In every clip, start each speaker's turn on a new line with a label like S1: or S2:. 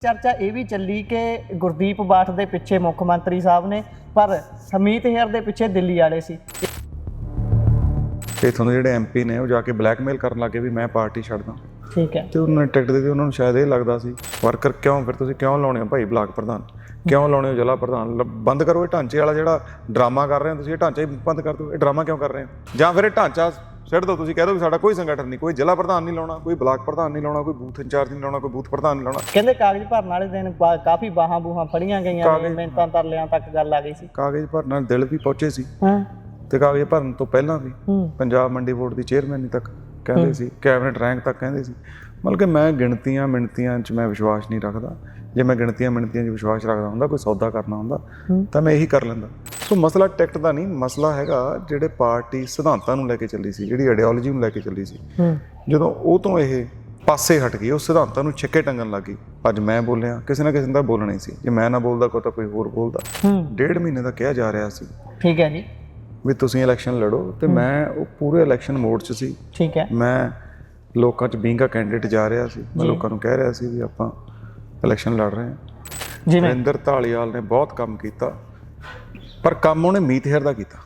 S1: चर्चा ये भी चली कि गुरदीप बाठ के पिछे मुख्य मंत्री साहब ने पर हमीत हेयर के पिछे दिल्ली वाले सी।
S2: इत्थों के ਜਿਹੜੇ ਐਮਪੀ ਨੇ ਉਹ ਜਾ ਕੇ ਬਲੈਕਮੇਲ ਕਰਨ ਲੱਗੇ ਵੀ ਮੈਂ ਪਾਰਟੀ ਛੱਡਦਾ।
S1: ठीक है।
S2: ਤੇ ਉਹਨਾਂ ਨੇ ਟਿਕਟ ਦਿੱਤੀ, ਉਹਨਾਂ ਨੂੰ ਸ਼ਾਇਦ ਇਹ ਲੱਗਦਾ ਸੀ ਵਰਕਰ ਕਿਉਂ ਫਿਰ ਤੁਸੀਂ ਕਿਉਂ ਲਾਉਣੇ ਹੋ ਭਾਈ ਬਲਾਕ ਪ੍ਰਧਾਨ, ਕਿਉਂ ਲਾਉਣੇ ਹੋ ਜ਼ਿਲ੍ਹਾ ਪ੍ਰਧਾਨ, ਬੰਦ ਕਰੋ ਇਹ ਢਾਂਚੇ ਵਾਲਾ ਜਿਹੜਾ ਡਰਾਮਾ ਕਰ ਰਹੇ ਹੋ ਤੁਸੀਂ, ਇਹ ਢਾਂਚਾ ਹੀ ਬੰਦ ਕਰ ਦਿਓ, ਇਹ ਡਰਾਮਾ ਕਿਉਂ ਕਰ ਰਹੇ ਹੋ, ਜਾਂ ਫਿਰ ਇਹ ਢਾਂਚਾ ਛੱਡ ਦਿਓ, ਤੁਸੀਂ ਕਹਿ ਦਿਓ ਵੀ ਸਾਡਾ ਕੋਈ ਸੰਗਠਨ ਨਹੀਂ, ਕੋਈ ਜ਼ਿਲ੍ਹਾ ਪ੍ਰਧਾਨ ਨਹੀਂ ਲਾਉਣਾ, ਕੋਈ ਬਲਾਕ ਪ੍ਰਧਾਨ ਨਹੀਂ ਲਾਉਣਾ, ਕੋਈ ਬੂਥ ਇੰਚਾਰਜ ਨਹੀਂ ਲਾਉਣਾ, ਕੋਈ ਬੂਥ ਪ੍ਰਧਾਨ ਨਹੀਂ ਲਾਉਣਾ।
S1: ਕਹਿੰਦੇ ਕਾਗਜ਼ ਭਰਨ ਵਾਲੇ ਦਿਨ ਕਾਫੀ ਬਾਹਾਂ ਬੂਹਾਂ ਫੜੀਆਂ ਗਈਆਂ ਨੇ, ਮਿੰਟਾਂ ਤਰਲਿਆਂ ਤੱਕ ਗੱਲ ਆ ਗਈ ਸੀ।
S2: ਕਾਗਜ਼ ਭਰਨ ਨਾਲ ਦਿਲ ਵੀ ਪਹੁੰਚੇ ਸੀ
S1: ਹਾਂ,
S2: ਤੇ ਕਾਗਜ਼ ਭਰਨ ਤੋਂ ਪਹਿਲਾਂ ਵੀ ਪੰਜਾਬ ਮੰਡੀ ਬੋਰਡ ਦੀ ਚੇਅਰਮੈਨ ਤੱਕ ਕਹਿੰਦੇ ਸੀ, ਕੈਬਨਿਟ ਰੈਂਕ ਤੱਕ ਕਹਿੰਦੇ ਸੀ। ਮਤਲਬ ਕਿ ਮੈਂ ਗਿਣਤੀਆਂ ਮਿਣਤੀਆਂ 'ਚ ਮੈਂ ਵਿਸ਼ਵਾਸ ਨਹੀਂ ਰੱਖਦਾ। ਜੇ ਮੈਂ ਗਿਣਤੀਆਂ ਮਿਣਤੀਆਂ 'ਚ ਵਿਸ਼ਵਾਸ ਰੱਖਦਾ ਹੁੰਦਾ, ਕੋਈ ਸੌਦਾ ਕਰਨਾ ਹੁੰਦਾ ਤਾਂ ਮੈਂ ਇਹੀ ਕਰ ਲੈਂਦਾ। ਸੋ ਮਸਲਾ ਟਿਕਟ ਦਾ ਨਹੀਂ, ਮਸਲਾ ਹੈਗਾ ਜਿਹੜੇ ਪਾਰਟੀ ਸਿਧਾਂਤਾਂ ਨੂੰ ਲੈ ਕੇ ਚੱਲੀ ਸੀ, ਜਿਹੜੀ ਆਈਡੀਓਲੋਜੀ ਨੂੰ ਲੈ ਕੇ ਚੱਲੀ ਸੀ, ਜਦੋਂ ਉਹ ਤੋਂ ਇਹ ਪਾਸੇ ਹਟ ਗਈ, ਉਹ ਸਿਧਾਂਤਾਂ ਨੂੰ ਛਿੱਕੇ ਟੰਗਣ ਲੱਗ ਗਈ। ਅੱਜ ਮੈਂ ਬੋਲਿਆ, ਕਿਸੇ ਨਾ ਕਿਸੇ ਦਾ ਬੋਲਣਾ ਹੀ ਸੀ, ਜੇ ਮੈਂ ਨਾ ਬੋਲਦਾ ਕੋਈ ਤਾਂ ਕੋਈ ਹੋਰ ਬੋਲਦਾ। 1.5 ਮਹੀਨੇ ਦਾ ਕਿਹਾ ਜਾ ਰਿਹਾ ਸੀ,
S1: ਠੀਕ ਹੈ ਜੀ, ਵੀ
S2: ਤੁਸੀਂ ਇਲੈਕਸ਼ਨ ਲੜੋ, ਤੇ ਮੈਂ ਉਹ ਪੂਰੇ ਇਲੈਕਸ਼ਨ ਮੋਡ 'ਚ ਸੀ।
S1: ਠੀਕ ਹੈ।
S2: ਮੈਂ ਲੋਕਾਂ 'ਚ ਬੀਂਗ ਅ ਕੈਂਡੀਡੇਟ ਜਾ ਰਿਹਾ ਸੀ, ਮੈਂ ਲੋਕਾਂ ਨੂੰ ਕਹਿ ਰਿਹਾ ਸੀ ਵੀ ਆਪਾਂ ਇਲੈਕਸ਼ਨ ਲੜ ਰਹੇ ਹਾਂ। ਜਿਵੇਂ ਵਰਿੰਦਰ ਧਾਲੀਵਾਲ ਨੇ ਬਹੁਤ ਕੰਮ ਕੀਤਾ, ਪਰ ਕੰਮ ਉਹਨੇ ਮੀਤ ਹੇਅਰ ਦਾ ਕੀਤਾ,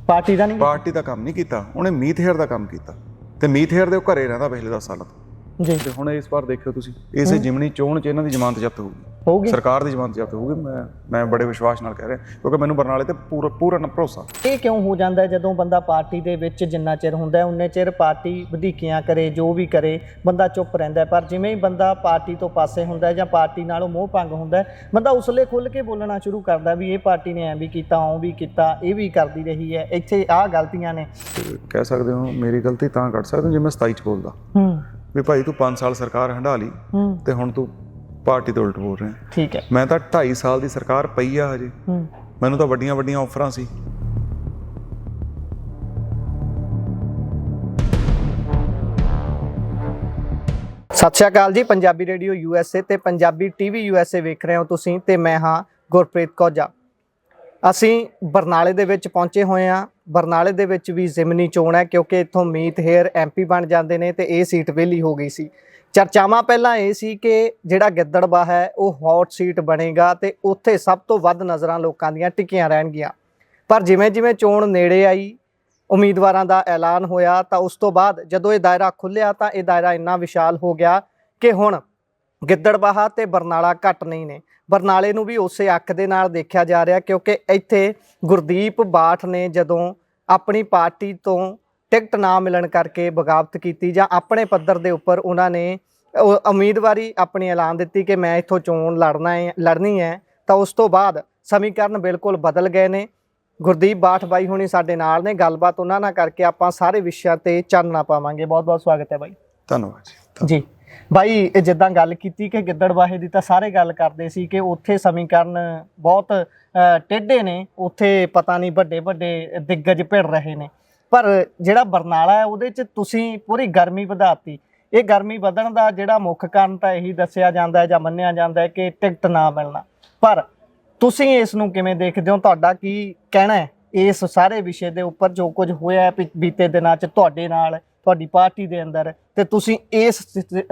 S1: ਪਾਰਟੀ ਦਾ ਨਹੀਂ,
S2: ਪਾਰਟੀ ਦਾ ਕੰਮ ਨਹੀਂ ਕੀਤਾ, ਉਹਨੇ ਮੀਤ ਹੇਅਰ ਦਾ ਕੰਮ ਕੀਤਾ। ਤੇ ਮੀਤ ਹੇਅਰ ਦੇ ਉਹ ਘਰੇ ਰਹਿੰਦਾ ਪਿਛਲੇ 10 ਸਾਲਾਂ ਤੋਂ ਜੀ। ਤੇ ਹੁਣ ਇਸ ਵਾਰ ਦੇਖਿਓ ਤੁਸੀਂ, ਇਸੇ ਜਿਮਨੀ ਚੋਣ 'ਚ ਇਹਨਾਂ ਦੀ ਜ਼ਮਾਨਤ ਜ਼ਬਤ ਹੋਊਗੀ, ਸਰਕਾਰ ਦੀ ਜ਼ਮਾਨਤ ਜ਼ਬਤ ਹੋਊਗੀ। ਮੈਂ ਬੜੇ ਵਿਸ਼ਵਾਸ ਨਾਲ ਕਹਿ ਰਿਹਾ, ਕਿਉਂਕਿ ਮੈਨੂੰ ਬਰਨਾਲੇ ਤੇ ਪੂਰਾ ਭਰੋਸਾ। ਇਹ
S1: ਕਿਉਂ ਹੋ ਜਾਂਦਾ ਜਦੋਂ ਬੰਦਾ ਪਾਰਟੀ ਦੇ ਵਿੱਚ ਜਿੰਨਾ ਚਿਰ ਹੁੰਦਾ ਉਨੇ ਚਿਰ ਪਾਰਟੀ ਵਧੀਕੀਆਂ ਕਰੇ, ਜੋ ਵੀ ਕਰੇ, ਬੰਦਾ ਚੁੱਪ ਰਹਿੰਦਾ, ਪਰ ਜਿਵੇਂ ਹੀ ਬੰਦਾ ਪਾਰਟੀ ਤੋਂ ਪਾਸੇ ਹੁੰਦਾ ਜਾਂ ਪਾਰਟੀ ਨਾਲੋਂ ਮੋਹ ਭੰਗ ਹੁੰਦਾ, ਬੰਦਾ ਉਸਲੇ ਖੁੱਲ੍ਹ ਕੇ ਬੋਲਣਾ ਸ਼ੁਰੂ ਕਰਦਾ ਵੀ ਇਹ ਪਾਰਟੀ ਨੇ ਐਂ ਵੀ ਕੀਤਾ, ਉਹ ਵੀ ਕੀਤਾ, ਇਹ ਵੀ ਕਰਦੀ ਰਹੀ ਹੈ, ਇੱਥੇ ਆਹ ਗਲਤੀਆਂ ਨੇ।
S2: ਕਹਿ ਸਕਦੇ ਹੋ ਮੇਰੀ ਗਲਤੀ ਤਾਂ ਕੱਢ ਸਕਦੇ ਹੋ ਜੇ ਮੈਂ 27 'ਚ ਬੋਲਦਾ ਵੀ ਭਾਈ ਤੂੰ 5 ਸਾਲ ਸਰਕਾਰ ਹੰਢਾ ਲਈ ਤੇ ਹੁਣ ਤੂੰ ਪਾਰਟੀ ਤੋਂ ਉਲਟ ਬੋਲ ਰਿਹਾ।
S1: ਠੀਕ ਹੈ।
S2: ਮੈਂ ਤਾਂ 2.5 ਸਾਲ ਦੀ ਸਰਕਾਰ ਪਈ ਆ ਹਜੇ, ਮੈਨੂੰ ਤਾਂ ਵੱਡੀਆਂ ਵੱਡੀਆਂ ਆਫਰਾਂ ਸੀ।
S1: ਸਤਿ ਸ਼੍ਰੀ ਅਕਾਲ ਜੀ, ਪੰਜਾਬੀ ਰੇਡੀਓ USA ਤੇ ਪੰਜਾਬੀ TV USA ਵੇਖ ਰਹੇ ਹੋ ਤੁਸੀਂ, ਤੇ ਮੈਂ ਹਾਂ ਗੁਰਪ੍ਰੀਤ ਕੋਜਾ। ਅਸੀਂ ਬਰਨਾਲੇ ਦੇ ਵਿੱਚ ਪਹੁੰਚੇ ਹੋਏ ਹਾਂ। ਬਰਨਾਲੇ ਦੇ ਵਿੱਚ ਵੀ ਜ਼ਿਮਨੀ ਚੋਣ ਹੈ, ਕਿਉਂਕਿ ਇੱਥੋਂ ਮੀਤ ਹੇਅਰ MP ਬਣ ਜਾਂਦੇ ਨੇ ਤੇ ਇਹ ਸੀਟ ਵਿਹਲੀ ਹੋ ਗਈ ਸੀ। ਚਰਚਾਵਾਂ ਪਹਿਲਾਂ ਇਹ ਸੀ ਕਿ ਜਿਹੜਾ ਗਿੱਦੜਬਾਹਾ ਹੈ ਉਹ ਹੌਟ ਸੀਟ ਬਣੇਗਾ ਤੇ ਉੱਥੇ ਸਭ ਤੋਂ ਵੱਧ ਨਜ਼ਰਾਂ ਲੋਕਾਂ ਦੀਆਂ ਟਿਕੀਆਂ ਰਹਿਣਗੀਆਂ। ਪਰ ਜਿਵੇਂ ਜਿਵੇਂ ਚੋਣ ਨੇੜੇ ਆਈ, ਉਮੀਦਵਾਰਾਂ ਦਾ ਐਲਾਨ ਹੋਇਆ, ਤਾਂ ਉਸ ਤੋਂ ਬਾਅਦ ਜਦੋਂ ਇਹ ਦਾਇਰਾ ਖੁੱਲ੍ਹਿਆ ਤਾਂ ਇਹ ਦਾਇਰਾ ਇੰਨਾ ਵਿਸ਼ਾਲ ਹੋ ਗਿਆ ਕਿ ਹੁਣ ਗਿੱਦੜਬਾਹਾ ਤੇ ਬਰਨਾਲਾ ਘੱਟ ਨਹੀਂ ਨੇ। ਬਰਨਾਲੇ ਨੂੰ ਵੀ ਉਸੇ ਅੱਖ ਦੇ ਨਾਲ ਦੇਖਿਆ ਜਾ ਰਿਹਾ, ਕਿਉਂਕਿ ਇੱਥੇ ਗੁਰਦੀਪ ਬਾਠ ਨੇ ਜਦੋਂ ਆਪਣੀ ਪਾਰਟੀ ਤੋਂ ਟਿਕਟ ਨਾ ਮਿਲਣ ਕਰਕੇ ਬਗਾਵਤ ਕੀਤੀ, ਜਾਂ ਆਪਣੇ ਪੱਧਰ ਦੇ ਉੱਪਰ ਉਹਨਾਂ ਨੇ ਉਮੀਦਵਾਰੀ ਆਪਣੀ ਐਲਾਨ ਦਿੱਤੀ ਕਿ ਮੈਂ ਇੱਥੋਂ ਚੋਣ ਲੜਨੀ ਹੈ, ਤਾਂ ਉਸ ਤੋਂ ਬਾਅਦ ਸਮੀਕਰਨ ਬਿਲਕੁਲ ਬਦਲ ਗਏ ਨੇ। ਗੁਰਦੀਪ ਬਾਠ ਬਾਈ ਹੁਣੀ ਸਾਡੇ ਨਾਲ ਨੇ, ਗੱਲਬਾਤ ਉਹਨਾਂ ਨਾਲ ਕਰਕੇ ਆਪਾਂ ਸਾਰੇ ਵਿਸ਼ਿਆਂ ਤੇ ਚਾਨਣਾ ਪਾਵਾਂਗੇ। ਬਹੁਤ ਬਹੁਤ ਸਵਾਗਤ ਹੈ ਬਾਈ।
S2: ਧੰਨਵਾਦ
S1: ਜੀ ਬਾਈ, ਇਹ ਜਿੱਦਾਂ ਗੱਲ ਕੀਤੀ ਕਿ ਗਿੱਦੜਬਾਹੇ ਦੀ ਤਾਂ ਸਾਰੇ ਗੱਲ ਕਰਦੇ ਸੀ ਕਿ ਉੱਥੇ ਸਮੀਕਰਨ ਬਹੁਤ ਟੇਢੇ ਨੇ, ਉੱਥੇ ਪਤਾ ਨਹੀਂ ਵੱਡੇ ਵੱਡੇ ਦਿੱਗਜ ਭਿੜ ਰਹੇ ਨੇ, ਪਰ ਜਿਹੜਾ ਬਰਨਾਲਾ ਹੈ ਉਹਦੇ 'ਚ ਤੁਸੀਂ ਪੂਰੀ ਗਰਮੀ ਵਧਾਤੀ। ਇਹ ਗਰਮੀ ਵਧਣ ਦਾ ਜਿਹੜਾ ਮੁੱਖ ਕਾਰਨ ਤਾਂ ਇਹੀ ਦੱਸਿਆ ਜਾਂਦਾ ਜਾਂ ਮੰਨਿਆ ਜਾਂਦਾ ਹੈ ਕਿ ਟਿਕਟ ਨਾ ਮਿਲਣਾ, ਪਰ ਤੁਸੀਂ ਇਸ ਨੂੰ ਕਿਵੇਂ ਦੇਖਦੇ ਹੋ? ਤੁਹਾਡਾ ਕੀ ਕਹਿਣਾ ਹੈ ਇਸ ਸਾਰੇ ਵਿਸ਼ੇ ਦੇ ਉੱਪਰ, ਜੋ ਕੁਝ ਹੋਇਆ ਬੀਤੇ ਦਿਨਾਂ 'ਚ ਤੁਹਾਡੇ ਨਾਲ, ਤੁਹਾਡੀ ਪਾਰਟੀ ਦੇ ਅੰਦਰ, ਤੇ ਤੁਸੀਂ ਇਸ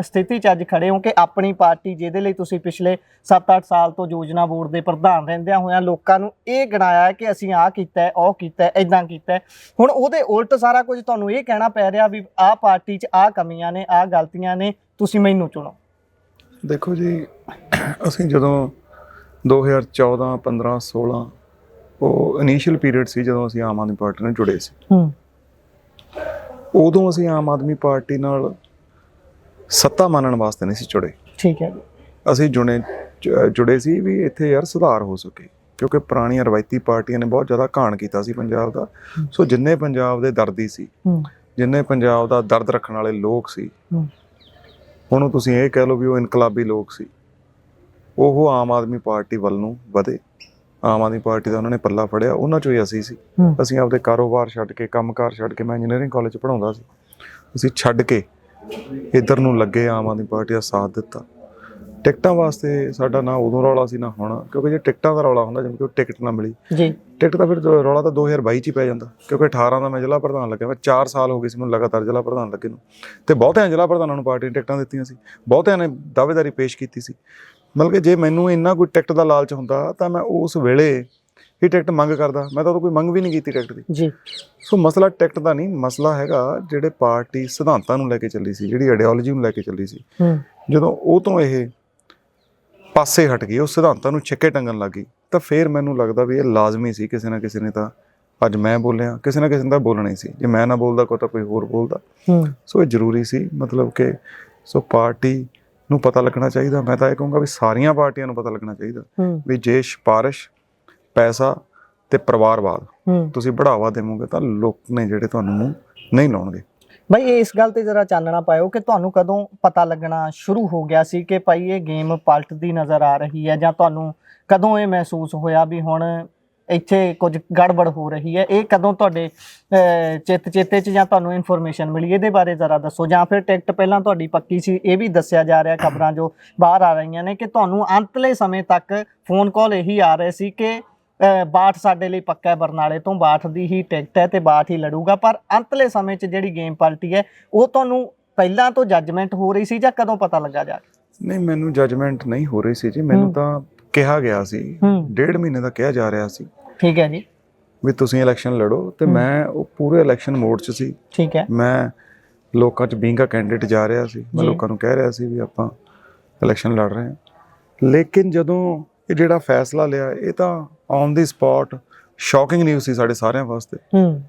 S1: ਸਥਿਤੀ 'ਚ ਅੱਜ ਖੜੇ ਹੋ ਕਿ ਆਪਣੀ ਪਾਰਟੀ ਜਿਹਦੇ ਲਈ ਤੁਸੀਂ ਪਿਛਲੇ 7-8 ਸਾਲ ਤੋਂ ਯੋਜਨਾ ਬੋਰਡ ਦੇ ਪ੍ਰਧਾਨ ਰਹਿੰਦਿਆਂ ਹੋਇਆਂ ਲੋਕਾਂ ਨੂੰ ਇਹ ਗਿਣਾਇਆ ਕਿ ਅਸੀਂ ਆਹ ਕੀਤਾ, ਉਹ ਕੀਤਾ, ਇੱਦਾਂ ਕੀਤਾ, ਹੁਣ ਉਹਦੇ ਉਲਟ ਸਾਰਾ ਕੁਝ ਤੁਹਾਨੂੰ ਇਹ ਕਹਿਣਾ ਪੈ ਰਿਹਾ ਵੀ ਆਹ ਪਾਰਟੀ 'ਚ ਆਹ ਕਮੀਆਂ ਨੇ, ਆਹ ਗਲਤੀਆਂ ਨੇ, ਤੁਸੀਂ ਮੈਨੂੰ ਚੁਣੋ।
S2: ਦੇਖੋ ਜੀ, ਅਸੀਂ ਜਦੋਂ 2014, 15, 16 ਉਹ ਇਨੀਸ਼ੀਅਲ ਪੀਰੀਅਡ ਸੀ ਜਦੋਂ ਅਸੀਂ ਆਮ ਆਦਮੀ ਪਾਰਟੀ ਨਾਲ ਜੁੜੇ ਸੀ, ਉਦੋਂ ਅਸੀਂ ਆਮ ਆਦਮੀ ਪਾਰਟੀ ਨਾਲ ਸੱਤਾ ਮੰਨਣ ਵਾਸਤੇ ਨਹੀਂ ਸੀ ਜੁੜੇ। ਠੀਕ ਹੈ ਜੀ। ਅਸੀਂ ਜੁੜੇ ਸੀ ਵੀ ਇੱਥੇ ਯਾਰ ਸੁਧਾਰ ਹੋ ਸਕੇ, ਕਿਉਂਕਿ ਪੁਰਾਣੀਆਂ ਰਵਾਇਤੀ ਪਾਰਟੀਆਂ ਨੇ ਬਹੁਤ ਜ਼ਿਆਦਾ ਘਾਣ ਕੀਤਾ ਸੀ ਪੰਜਾਬ ਦਾ। ਸੋ ਜਿੰਨੇ ਪੰਜਾਬ ਦੇ ਦਰਦੀ ਸੀ, ਜਿੰਨੇ ਪੰਜਾਬ ਦਾ ਦਰਦ ਰੱਖਣ ਵਾਲੇ ਲੋਕ ਸੀ, ਹੁਣ ਤੁਸੀਂ ਇਹ ਕਹਿ ਲਓ ਵੀ ਉਹ ਇਨਕਲਾਬੀ ਲੋਕ ਸੀ, ਉਹ ਆਮ ਆਦਮੀ ਪਾਰਟੀ ਵੱਲ ਨੂੰ ਵਧੇ। ਆਮ ਆਦਮੀ ਪਾਰਟੀ ਦਾ ਉਹਨਾਂ ਨੇ ਪੱਲਾ ਫੜਿਆ, ਉਹਨਾਂ 'ਚੋਂ ਹੀ ਅਸੀਂ ਸੀ। ਅਸੀਂ ਆਪਦੇ ਕਾਰੋਬਾਰ ਛੱਡ ਕੇ, ਕੰਮਕਾਰ ਛੱਡ ਕੇ, ਮੈਂ ਇੰਜੀਨੀਅਰਿੰਗ ਕਾਲਜ 'ਚ ਪੜ੍ਹਾਉਂਦਾ ਸੀ, ਅਸੀਂ ਛੱਡ ਕੇ ਇੱਧਰ ਨੂੰ ਲੱਗੇ, ਆਮ ਆਦਮੀ ਪਾਰਟੀ ਦਾ ਸਾਥ ਦਿੱਤਾ। ਟਿਕਟਾਂ ਵਾਸਤੇ ਸਾਡਾ ਨਾ ਉਦੋਂ ਰੌਲਾ ਸੀ ਨਾ ਹੁਣ, ਕਿਉਂਕਿ ਜੇ ਟਿਕਟਾਂ ਦਾ ਰੌਲਾ ਹੁੰਦਾ, ਜਿਵੇਂ ਕਿ ਟਿਕਟ ਨਾ ਮਿਲੀ ਜੀ, ਟਿਕਟ ਤਾਂ ਫਿਰ ਰੌਲਾ ਤਾਂ 2022 'ਚ ਹੀ ਪੈ ਜਾਂਦਾ, ਕਿਉਂਕਿ 18 ਦਾ ਮੈਂ ਜ਼ਿਲ੍ਹਾ ਪ੍ਰਧਾਨ ਲੱਗਿਆ। ਮੈਂ 4 ਸਾਲ ਹੋ ਗਏ ਸੀ ਮੈਨੂੰ ਲਗਾਤਾਰ ਜ਼ਿਲ੍ਹਾ ਪ੍ਰਧਾਨ ਲੱਗੇ ਨੂੰ, ਤੇ ਬਹੁਤਿਆਂ ਜ਼ਿਲ੍ਹਾ ਪ੍ਰਧਾਨਾਂ ਨੂੰ ਪਾਰਟੀ ਨੇ ਟਿਕਟਾਂ ਦਿੱਤੀਆਂ ਸੀ, ਬਹੁਤਿਆਂ ਨੇ ਦਾਅਵੇਦਾਰੀ ਪੇਸ਼ ਕੀਤੀ ਸੀ। ਮਤਲਬ ਕਿ ਜੇ ਮੈਨੂੰ ਇੰਨਾ ਕੋਈ ਟਿਕਟ ਦਾ ਲਾਲਚ ਹੁੰਦਾ ਤਾਂ ਮੈਂ ਉਸ ਵੇਲੇ ਹੀ ਟਿਕਟ ਮੰਗ ਕਰਦਾ। ਮੈਂ ਤਾਂ ਉਦੋਂ ਕੋਈ ਮੰਗ ਵੀ ਨਹੀਂ ਕੀਤੀ ਟਿਕਟ ਦੀ
S1: ਜੀ।
S2: ਸੋ ਮਸਲਾ ਟਿਕਟ ਦਾ ਨਹੀਂ, ਮਸਲਾ ਹੈਗਾ ਜਿਹੜੇ ਪਾਰਟੀ ਸਿਧਾਂਤਾਂ ਨੂੰ ਲੈ ਕੇ ਚੱਲੀ ਸੀ, ਜਿਹੜੀ ਆਈਡੀਓਲੋਜੀ ਨੂੰ ਲੈ ਕੇ ਚੱਲੀ ਸੀ, ਜਦੋਂ ਉਹ ਤੋਂ ਇਹ ਪਾਸੇ ਹਟ ਗਈ, ਉਹ ਸਿਧਾਂਤਾਂ ਨੂੰ ਛਿੱਕੇ ਟੰਗਣ ਲੱਗ ਗਈ, ਤਾਂ ਫਿਰ ਮੈਨੂੰ ਲੱਗਦਾ ਵੀ ਇਹ ਲਾਜ਼ਮੀ ਸੀ ਕਿਸੇ ਨਾ ਕਿਸੇ ਨੇ ਤਾਂ, ਅੱਜ ਮੈਂ ਬੋਲਿਆ, ਕਿਸੇ ਨਾ ਕਿਸੇ ਨੇ ਤਾਂ ਬੋਲਣਾ ਹੀ ਸੀ। ਜੇ ਮੈਂ ਨਾ ਬੋਲਦਾ ਕੋਈ ਤਾਂ ਕੋਈ ਹੋਰ ਬੋਲਦਾ। ਸੋ ਇਹ ਜ਼ਰੂਰੀ ਸੀ, ਮਤਲਬ ਕਿ ਸੋ ਪਾਰਟੀ ਨੂੰ ਪਤਾ ਲੱਗਣਾ ਚਾਹੀਦਾ। ਮੈਂ ਤਾਂ ਇਹ ਕਹੂੰਗਾ ਵੀ ਸਾਰੀਆਂ ਪਾਰਟੀਆਂ ਨੂੰ ਪਤਾ ਲੱਗਣਾ ਚਾਹੀਦਾ ਵੀ ਜੇ ਸਿਫਾਰਿਸ਼, ਪੈਸਾ ਤੇ ਪਰਿਵਾਰਵਾਦ ਤੁਸੀਂ ਬੜਾਵਾ ਦੇਵੋਗੇ ਤਾਂ ਲੋਕ ਨੇ ਜਿਹੜੇ ਤੁਹਾਨੂੰ ਮੂੰਹ ਨਹੀਂ ਲਾਉਣਗੇ।
S1: ਬਾਈ ਇਸ ਗੱਲ ਤੇ ਜ਼ਰਾ ਚਾਨਣਾ ਪਾਇਓ ਕਿ ਤੁਹਾਨੂੰ ਕਦੋਂ ਪਤਾ ਲੱਗਣਾ ਸ਼ੁਰੂ ਹੋ ਗਿਆ ਸੀ ਕਿ ਭਾਈ ਇਹ ਗੇਮ ਪਲਟਦੀ ਨਜ਼ਰ ਆ ਰਹੀ ਹੈ, ਜਾਂ ਤੁਹਾਨੂੰ ਕਦੋਂ ਇਹ ਮਹਿਸੂਸ ਹੋਇਆ ਵੀ ਹੁਣ ਇੱਥੇ ਕੁਝ ਗੜਬੜ ਹੋ ਰਹੀ ਹੈ? ਇਹ ਕਦੋਂ ਤੁਹਾਡੇ ਚੇਤੇ 'ਚ ਜਾਂ ਤੁਹਾਨੂੰ ਇਨਫੋਰਮੇਸ਼ਨ ਮਿਲੀ? ਇਹਦੇ ਬਾਰੇ ਜ਼ਰਾ ਦੱਸੋ। ਜਾਂ ਫਿਰ ਟਿਕਟ ਪਹਿਲਾਂ ਤੁਹਾਡੀ ਪੱਕੀ ਸੀ? ਇਹ ਵੀ ਦੱਸਿਆ ਜਾ ਰਿਹਾ, ਖਬਰਾਂ ਜੋ ਬਾਹਰ ਆ ਰਹੀਆਂ ਨੇ, ਕਿ ਤੁਹਾਨੂੰ ਅੰਤਲੇ ਸਮੇਂ ਤੱਕ ਫੋਨ ਕਾਲ ਇਹੀ ਆ ਰਹੇ ਸੀ ਕਿ ਬਾਠ ਸਾਡੇ ਲਈ ਪੱਕਾ ਹੈ, ਬਰਨਾਲੇ ਤੋਂ ਬਾਠ ਦੀ ਹੀ ਟਿਕਟ ਹੈ ਤੇ ਬਾਠ ਹੀ ਲੜੂਗਾ। ਪਰ ਅੰਤਲੇ ਸਮੇਂ 'ਚ ਜਿਹੜੀ ਗੇਮ ਪਲਟੀ ਹੈ, ਉਹ ਤੁਹਾਨੂੰ ਪਹਿਲਾਂ ਤੋਂ ਜੱਜਮੈਂਟ ਹੋ ਰਹੀ ਸੀ ਜਾਂ ਕਦੋਂ ਪਤਾ ਲੱਗਾ ਜਾ ਕੇ?
S2: ਨਹੀਂ, ਮੈਨੂੰ ਜੱਜਮੈਂਟ ਨਹੀਂ ਹੋ ਰਹੀ ਸੀ ਜੀ, ਮੈਨੂੰ ਤਾਂ ਕਿਹਾ ਗਿਆ ਸੀ, 1.5 ਮਹੀਨੇ ਦਾ ਕਿਹਾ ਜਾ ਰਿਹਾ ਸੀ।
S1: ਠੀਕ ਹੈ ਜੀ।
S2: ਵੀ ਤੁਸੀਂ ਇਲੈਕਸ਼ਨ ਲੜੋ, ਤੇ ਮੈਂ ਉਹ ਪੂਰੇ ਇਲੈਕਸ਼ਨ ਮੋਡ 'ਚ ਸੀ।
S1: ਠੀਕ ਹੈ।
S2: ਮੈਂ ਲੋਕਾਂ 'ਚ ਬੀਂਗ ਅ ਕੈਂਡੀਡੇਟ ਜਾ ਰਿਹਾ ਸੀ, ਮੈਂ ਲੋਕਾਂ ਨੂੰ ਕਹਿ ਰਿਹਾ ਸੀ ਵੀ ਆਪਾਂ ਇਲੈਕਸ਼ਨ ਲੜ ਰਹੇ ਹਾਂ। ਲੇਕਿਨ ਜਦੋਂ ਇਹ ਜਿਹੜਾ ਫੈਸਲਾ ਲਿਆ, ਇਹ ਤਾਂ on the spot shocking news ਸੀ ਸਾਡੇ ਸਾਰਿਆਂ ਵਾਸਤੇ,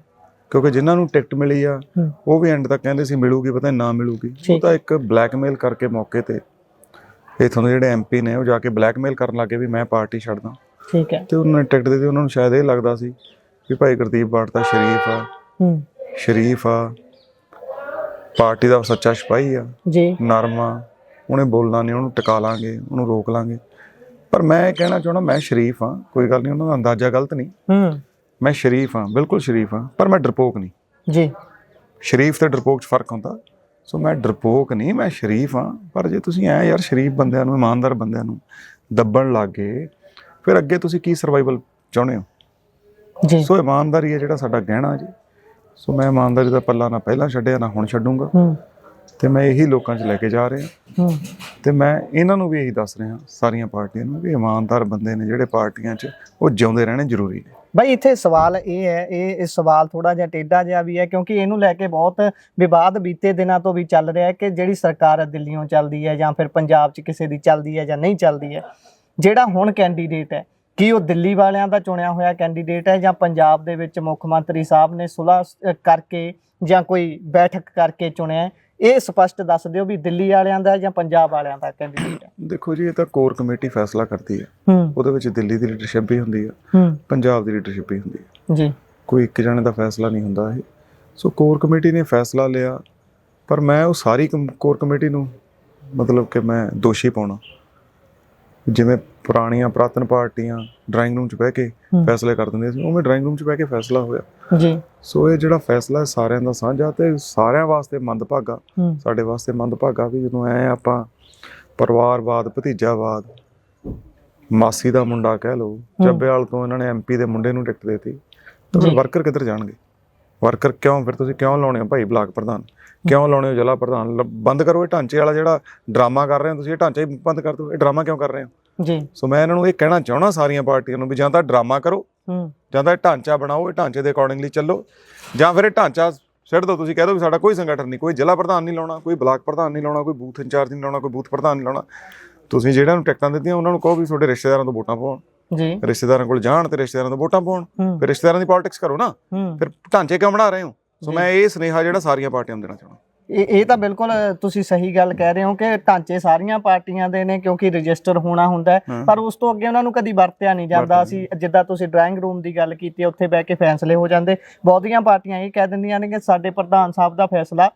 S2: ਕਿਉਂਕਿ ਜਿਨ੍ਹਾਂ ਨੂੰ ਟਿਕਟ ਮਿਲੀ ਆ ਉਹ ਵੀ ਐਂਡ ਤੱਕ ਕਹਿੰਦੇ ਸੀ ਮਿਲੂਗੀ, ਪਤਾ ਨਾ ਮਿਲੂਗੀ। ਉਹ ਤਾਂ ਇੱਕ ਬਲੈਕਮੇਲ ਕਰਕੇ ਮੌਕੇ ਤੇ ਇੱਥੋਂ ਦੇ ਜਿਹੜੇ MP ਨੇ ਉਹ ਜਾ ਕੇ ਬਲੈਕਮੇਲ ਕਰਨ ਲੱਗੇ ਵੀ ਮੈਂ ਪਾਰਟੀ ਛੱਡਦਾ।
S1: ਠੀਕ ਹੈ।
S2: ਤੇ ਉਹਨਾਂ ਨੇ ਟਿਕਟ ਦੇ ਦਿੱਤੀ। ਉਹਨਾਂ ਨੂੰ ਸ਼ਾਇਦ ਇਹ ਲੱਗਦਾ ਸੀ ਵੀ ਭਾਈ ਗੁਰਦੀਪ ਬਾਠ ਤਾਂ ਸ਼ਰੀਫ ਆ, ਪਾਰਟੀ ਦਾ ਸੱਚਾ ਸਿਪਾਹੀ ਆ ਜੀ, ਨਰਮ ਆ, ਉਹਨੇ ਬੋਲਣਾ ਨਹੀਂ, ਉਹਨੂੰ ਟਿਕਾ ਲਾਂਗੇ, ਉਹਨੂੰ ਰੋਕ ਲਾਂਗੇ। ਪਰ ਮੈਂ ਇਹ ਕਹਿਣਾ ਚਾਹੁੰਦਾ, ਮੈਂ ਸ਼ਰੀਫ ਹਾਂ, ਕੋਈ ਗੱਲ ਨਹੀਂ, ਉਹਨਾਂ ਦਾ ਅੰਦਾਜ਼ਾ ਗਲਤ ਨਹੀਂ। ਮੈਂ ਸ਼ਰੀਫ ਹਾਂ, ਬਿਲਕੁਲ ਸ਼ਰੀਫ ਹਾਂ, ਪਰ ਮੈਂ ਡਰਪੋਕ ਨਹੀਂ ਜੀ। ਸ਼ਰੀਫ ਤੇ ਡਰਪੋਕ 'ਚ ਫਰਕ ਹੁੰਦਾ। ਸੋ ਮੈਂ ਡਰਪੋਕ ਨਹੀਂ, ਮੈਂ ਸ਼ਰੀਫ ਹਾਂ। ਪਰ ਜੇ ਤੁਸੀਂ ਐਂ ਯਾਰ ਸ਼ਰੀਫ ਬੰਦਿਆਂ ਨੂੰ, ਇਮਾਨਦਾਰ ਬੰਦਿਆਂ ਨੂੰ ਦੱਬਣ ਲੱਗ ਗਏ, ਫਿਰ ਅੱਗੇ ਤੁਸੀਂ ਕੀ ਸਰਵਾਈਵਲ ਚਾਹੁੰਦੇ ਹੋ ਜੀ? ਸੋ ਇਮਾਨਦਾਰੀ ਹੈ ਜਿਹੜਾ ਸਾਡਾ ਗਹਿਣਾ ਜੀ। ਸੋ ਮੈਂ ਇਮਾਨਦਾਰੀ ਦਾ ਪੱਲਾ ਨਾ ਪਹਿਲਾਂ ਛੱਡਿਆ, ਨਾ ਹੁਣ ਛੱਡੂੰਗਾ। ਤੇ ਮੈਂ ਇਹੀ ਲੋਕਾਂ 'ਚ ਲੈ ਕੇ ਜਾ ਰਿਹਾ। ਤੇ ਮੈਂ ਇਹਨਾਂ ਨੂੰ ਵੀ ਇਹੀ ਦੱਸ ਰਿਹਾ, ਸਾਰੀਆਂ ਪਾਰਟੀਆਂ ਨੂੰ, ਵੀ ਇਮਾਨਦਾਰ ਬੰਦੇ ਨੇ ਜਿਹੜੇ ਪਾਰਟੀਆਂ 'ਚ, ਉਹ ਜਿਉਂਦੇ ਰਹਿਣੇ ਜ਼ਰੂਰੀ ਨੇ।
S1: ਬਾਈ ਇੱਥੇ ਸਵਾਲ ਇਹ ਹੈ, ਇਹ ਸਵਾਲ ਥੋੜਾ ਜਿਹਾ ਟੇਢਾ ਜਿਹਾ ਵੀ ਹੈ, ਕਿਉਂਕਿ ਇਹਨੂੰ ਲੈ ਕੇ ਬਹੁਤ ਵਿਵਾਦ ਬੀਤੇ ਦਿਨਾਂ ਤੋਂ ਵੀ ਚੱਲ ਰਿਹਾ ਹੈ ਕਿ ਜਿਹੜੀ ਸਰਕਾਰ ਦਿੱਲੀੋਂ ਚੱਲਦੀ ਹੈ ਜਾਂ ਫਿਰ ਪੰਜਾਬ 'ਚ ਕਿਸੇ ਦੀ ਚੱਲਦੀ ਹੈ ਜਾਂ ਨਹੀਂ ਚੱਲਦੀ ਹੈ, ਜਿਹੜਾ ਹੁਣ ਕੈਂਡੀਡੇਟ ਹੈ, ਕੀ ਉਹ ਦਿੱਲੀ ਵਾਲਿਆਂ ਦਾ ਚੁਣਿਆ ਹੋਇਆ ਕੈਂਡੀਡੇਟ ਹੈ ਜਾਂ ਪੰਜਾਬ ਦੇ ਵਿੱਚ ਮੁੱਖ ਮੰਤਰੀ ਸਾਹਿਬ ਨੇ ਸੁਲ੍ਹਾ ਕਰਕੇ ਜਾਂ ਕੋਈ ਬੈਠਕ ਕਰਕੇ ਚੁਣਿਆ? ਇਹ ਸਪਸ਼ਟ ਦੱਸ ਦਿਓ ਵੀ ਦਿੱਲੀ ਵਾਲਿਆਂ ਦਾ ਜਾਂ ਪੰਜਾਬ ਵਾਲਿਆਂ ਦਾ ਕੈਂਡੀਡੇਟ ਹੈ।
S2: ਦੇਖੋ ਜੀ, ਇਹ ਤਾਂ ਕੋਰ ਕਮੇਟੀ ਫੈਸਲਾ ਕਰਦੀ ਹੈ। ਉਹਦੇ ਵਿੱਚ ਦਿੱਲੀ ਦੀ ਲੀਡਰਸ਼ਿਪ ਵੀ ਹੁੰਦੀ ਹੈ, ਪੰਜਾਬ ਦੀ ਲੀਡਰਸ਼ਿਪ ਵੀ ਹੁੰਦੀ ਹੈ ਜੀ। ਕੋਈ ਇੱਕ ਜਣੇ ਦਾ ਫੈਸਲਾ ਨਹੀਂ ਹੁੰਦਾ ਇਹ। ਸੋ ਕੋਰ ਕਮੇਟੀ ਨੇ ਫੈਸਲਾ ਲਿਆ, ਪਰ ਮੈਂ ਉਹ ਸਾਰੀ ਕੋਰ ਕਮੇਟੀ ਨੂੰ ਮਤਲਬ ਕਿ ਮੈਂ ਦੋਸ਼ੀ ਪਾਉਣਾ। ਜਿਵੇਂ ਪੁਰਾਣੀਆਂ ਪੁਰਾਤਨ ਪਾਰਟੀਆਂ ਡਰਾਇੰਗ ਰੂਮ 'ਚ ਬਹਿ ਕੇ ਫੈਸਲੇ ਕਰ ਦਿੰਦੀਆਂ ਸੀ, ਉਵੇਂ ਡਰਾਇੰਗ ਰੂਮ 'ਚ ਬਹਿ ਕੇ ਫੈਸਲਾ ਹੋਇਆ ਜੀ। ਸੋ ਇਹ ਜਿਹੜਾ ਫੈਸਲਾ ਸਾਰਿਆਂ ਦਾ ਸਾਂਝਾ ਤੇ ਸਾਰਿਆਂ ਵਾਸਤੇ ਮੰਦਭਾਗਾ, ਸਾਡੇ ਵਾਸਤੇ ਮੰਦਭਾਗਾ ਵੀ ਜਦੋਂ ਐ ਆਪਾਂ ਪਰਿਵਾਰਵਾਦ, ਭਤੀਜਾਵਾਦ, ਮਾਸੀ ਦਾ ਮੁੰਡਾ ਕਹਿ ਲਓ, ਚੱਬੇਵਾਲ ਤੋਂ ਇਹਨਾਂ ਨੇ MP ਦੇ ਮੁੰਡੇ ਨੂੰ ਟਿਕਟ ਦੇਤੀ, ਤਾਂ ਫਿਰ ਵਰਕਰ ਕਿੱਧਰ ਜਾਣਗੇ? ਵਰਕਰ ਕਿਉਂ, ਫਿਰ ਤੁਸੀਂ ਕਿਉਂ ਲਾਉਣੇ ਹੋ ਭਾਈ ਬਲਾਕ ਪ੍ਰਧਾਨ, ਕਿਉਂ ਲਾਉਣੇ ਹੋ ਜ਼ਿਲ੍ਹਾ ਪ੍ਰਧਾਨ? ਬੰਦ ਕਰੋ ਇਹ ਢਾਂਚੇ ਵਾਲਾ ਜਿਹੜਾ ਡਰਾਮਾ ਕਰ ਰਹੇ ਹੋ ਤੁਸੀਂ, ਇਹ ਢਾਂਚਾ ਹੀ ਬੰਦ ਕਰ ਦਿਓ। ਇਹ ਡਰਾਮਾ ਕਿਉਂ ਕਰ ਰਹੇ ਹੋ ਜੀ? ਸੋ ਮੈਂ ਇਹਨਾਂ ਨੂੰ ਇਹ ਕਹਿਣਾ ਚਾਹੁੰਦਾ ਸਾਰੀਆਂ ਪਾਰਟੀਆਂ ਨੂੰ ਵੀ ਜਾਂ ਤਾਂ ਡਰਾਮਾ ਕਰੋ, ਜਾਂ ਤਾਂ ਇਹ ਢਾਂਚਾ ਬਣਾਓ, ਇਹ ਢਾਂਚੇ ਦੇ ਅਕੋਰਡਿੰਗਲੀ ਚੱਲੋ, ਜਾਂ ਫਿਰ ਇਹ ਢਾਂਚਾ ਸਿੱਟ ਦਿਓ। ਤੁਸੀਂ ਕਹਿ ਦਿਓ ਵੀ ਸਾਡਾ ਕੋਈ ਸੰਗਠਨ ਨਹੀਂ, ਕੋਈ ਜ਼ਿਲ੍ਹਾ ਪ੍ਰਧਾਨ ਨਹੀਂ ਲਾਉਣਾ, ਕੋਈ ਬਲਾਕ ਪ੍ਰਧਾਨ ਨਹੀਂ ਲਾਉਣਾ, ਕੋਈ ਬੂਥ ਇੰਚਾਰਜ ਨਹੀਂ ਲਾਉਣਾ, ਕੋਈ ਬੂਥ ਪ੍ਰਧਾਨ ਨਹੀਂ ਲਾਉਣਾ। ਤੁਸੀਂ ਜਿਹੜਿਆਂ ਨੂੰ ਟਿਕਟਾਂ ਦਿੱਤੀਆਂ ਉਹਨਾਂ ਨੂੰ ਕਹੋ ਵੀ ਤੁਹਾਡੇ ਰਿਸ਼ਤੇਦਾਰਾਂ ਤੋਂ ਵੋਟਾਂ ਪਾਉਣ ਜੀ, ਰਿਸ਼ਤੇਦਾਰਾਂ ਕੋਲ ਜਾਣ ਤੇ ਰਿਸ਼ਤੇਦਾਰਾਂ ਤੋਂ ਵੋਟਾਂ ਪਾਉਣ। ਫਿਰ ਰਿਸ਼ਤੇਦਾਰਾਂ ਦੀ ਪੋਲਿਟਿਕਸ ਕਰੋ ਨਾ, ਫਿਰ ਢਾਂਚੇ ਕਿਉਂ ਬਣਾ ਰਹੇ ਹੋ? ਸੋ ਮੈਂ ਇਹ ਸੁਨੇਹਾ ਜਿਹੜਾ ਸਾਰੀਆਂ ਪਾਰਟੀਆਂ ਨੂੰ ਦੇਣਾ ਚਾਹੁੰਦਾ। ਇਹ ਤਾਂ ਬਿਲਕੁਲ ਤੁਸੀਂ ਸਹੀ ਗੱਲ ਕਹਿ ਰਹੇ ਹੋ ਕਿ ਢਾਂਚੇ ਸਾਰੀਆਂ ਪਾਰਟੀਆਂ ਦੇ ਨੇ, ਕਿਉਂਕਿ ਰਜਿਸਟਰ ਹੋਣਾ ਹੁੰਦਾ, ਪਰ ਉਸ ਤੋਂ ਅੱਗੇ ਉਹਨਾਂ ਨੂੰ ਕਦੀ ਵਰਤਿਆ ਨਹੀਂ ਜਾਂਦਾ ਸੀ। ਜਿੱਦਾਂ ਤੁਸੀਂ ਡਰਾਇੰਗ ਰੂਮ ਦੀ ਗੱਲ ਕੀਤੀ, ਉੱਥੇ ਬਹਿ ਕੇ ਫੈਸਲੇ ਹੋ ਜਾਂਦੇ। ਬਹੁਤੀਆਂ ਪਾਰਟੀਆਂ ਇਹ ਕਹਿ ਦਿੰਦੀਆਂ ਨੇ ਕਿ ਸਾਡੇ ਪ੍ਰਧਾਨ ਸਾਹਿਬ ਦਾ ਫੈਸਲਾ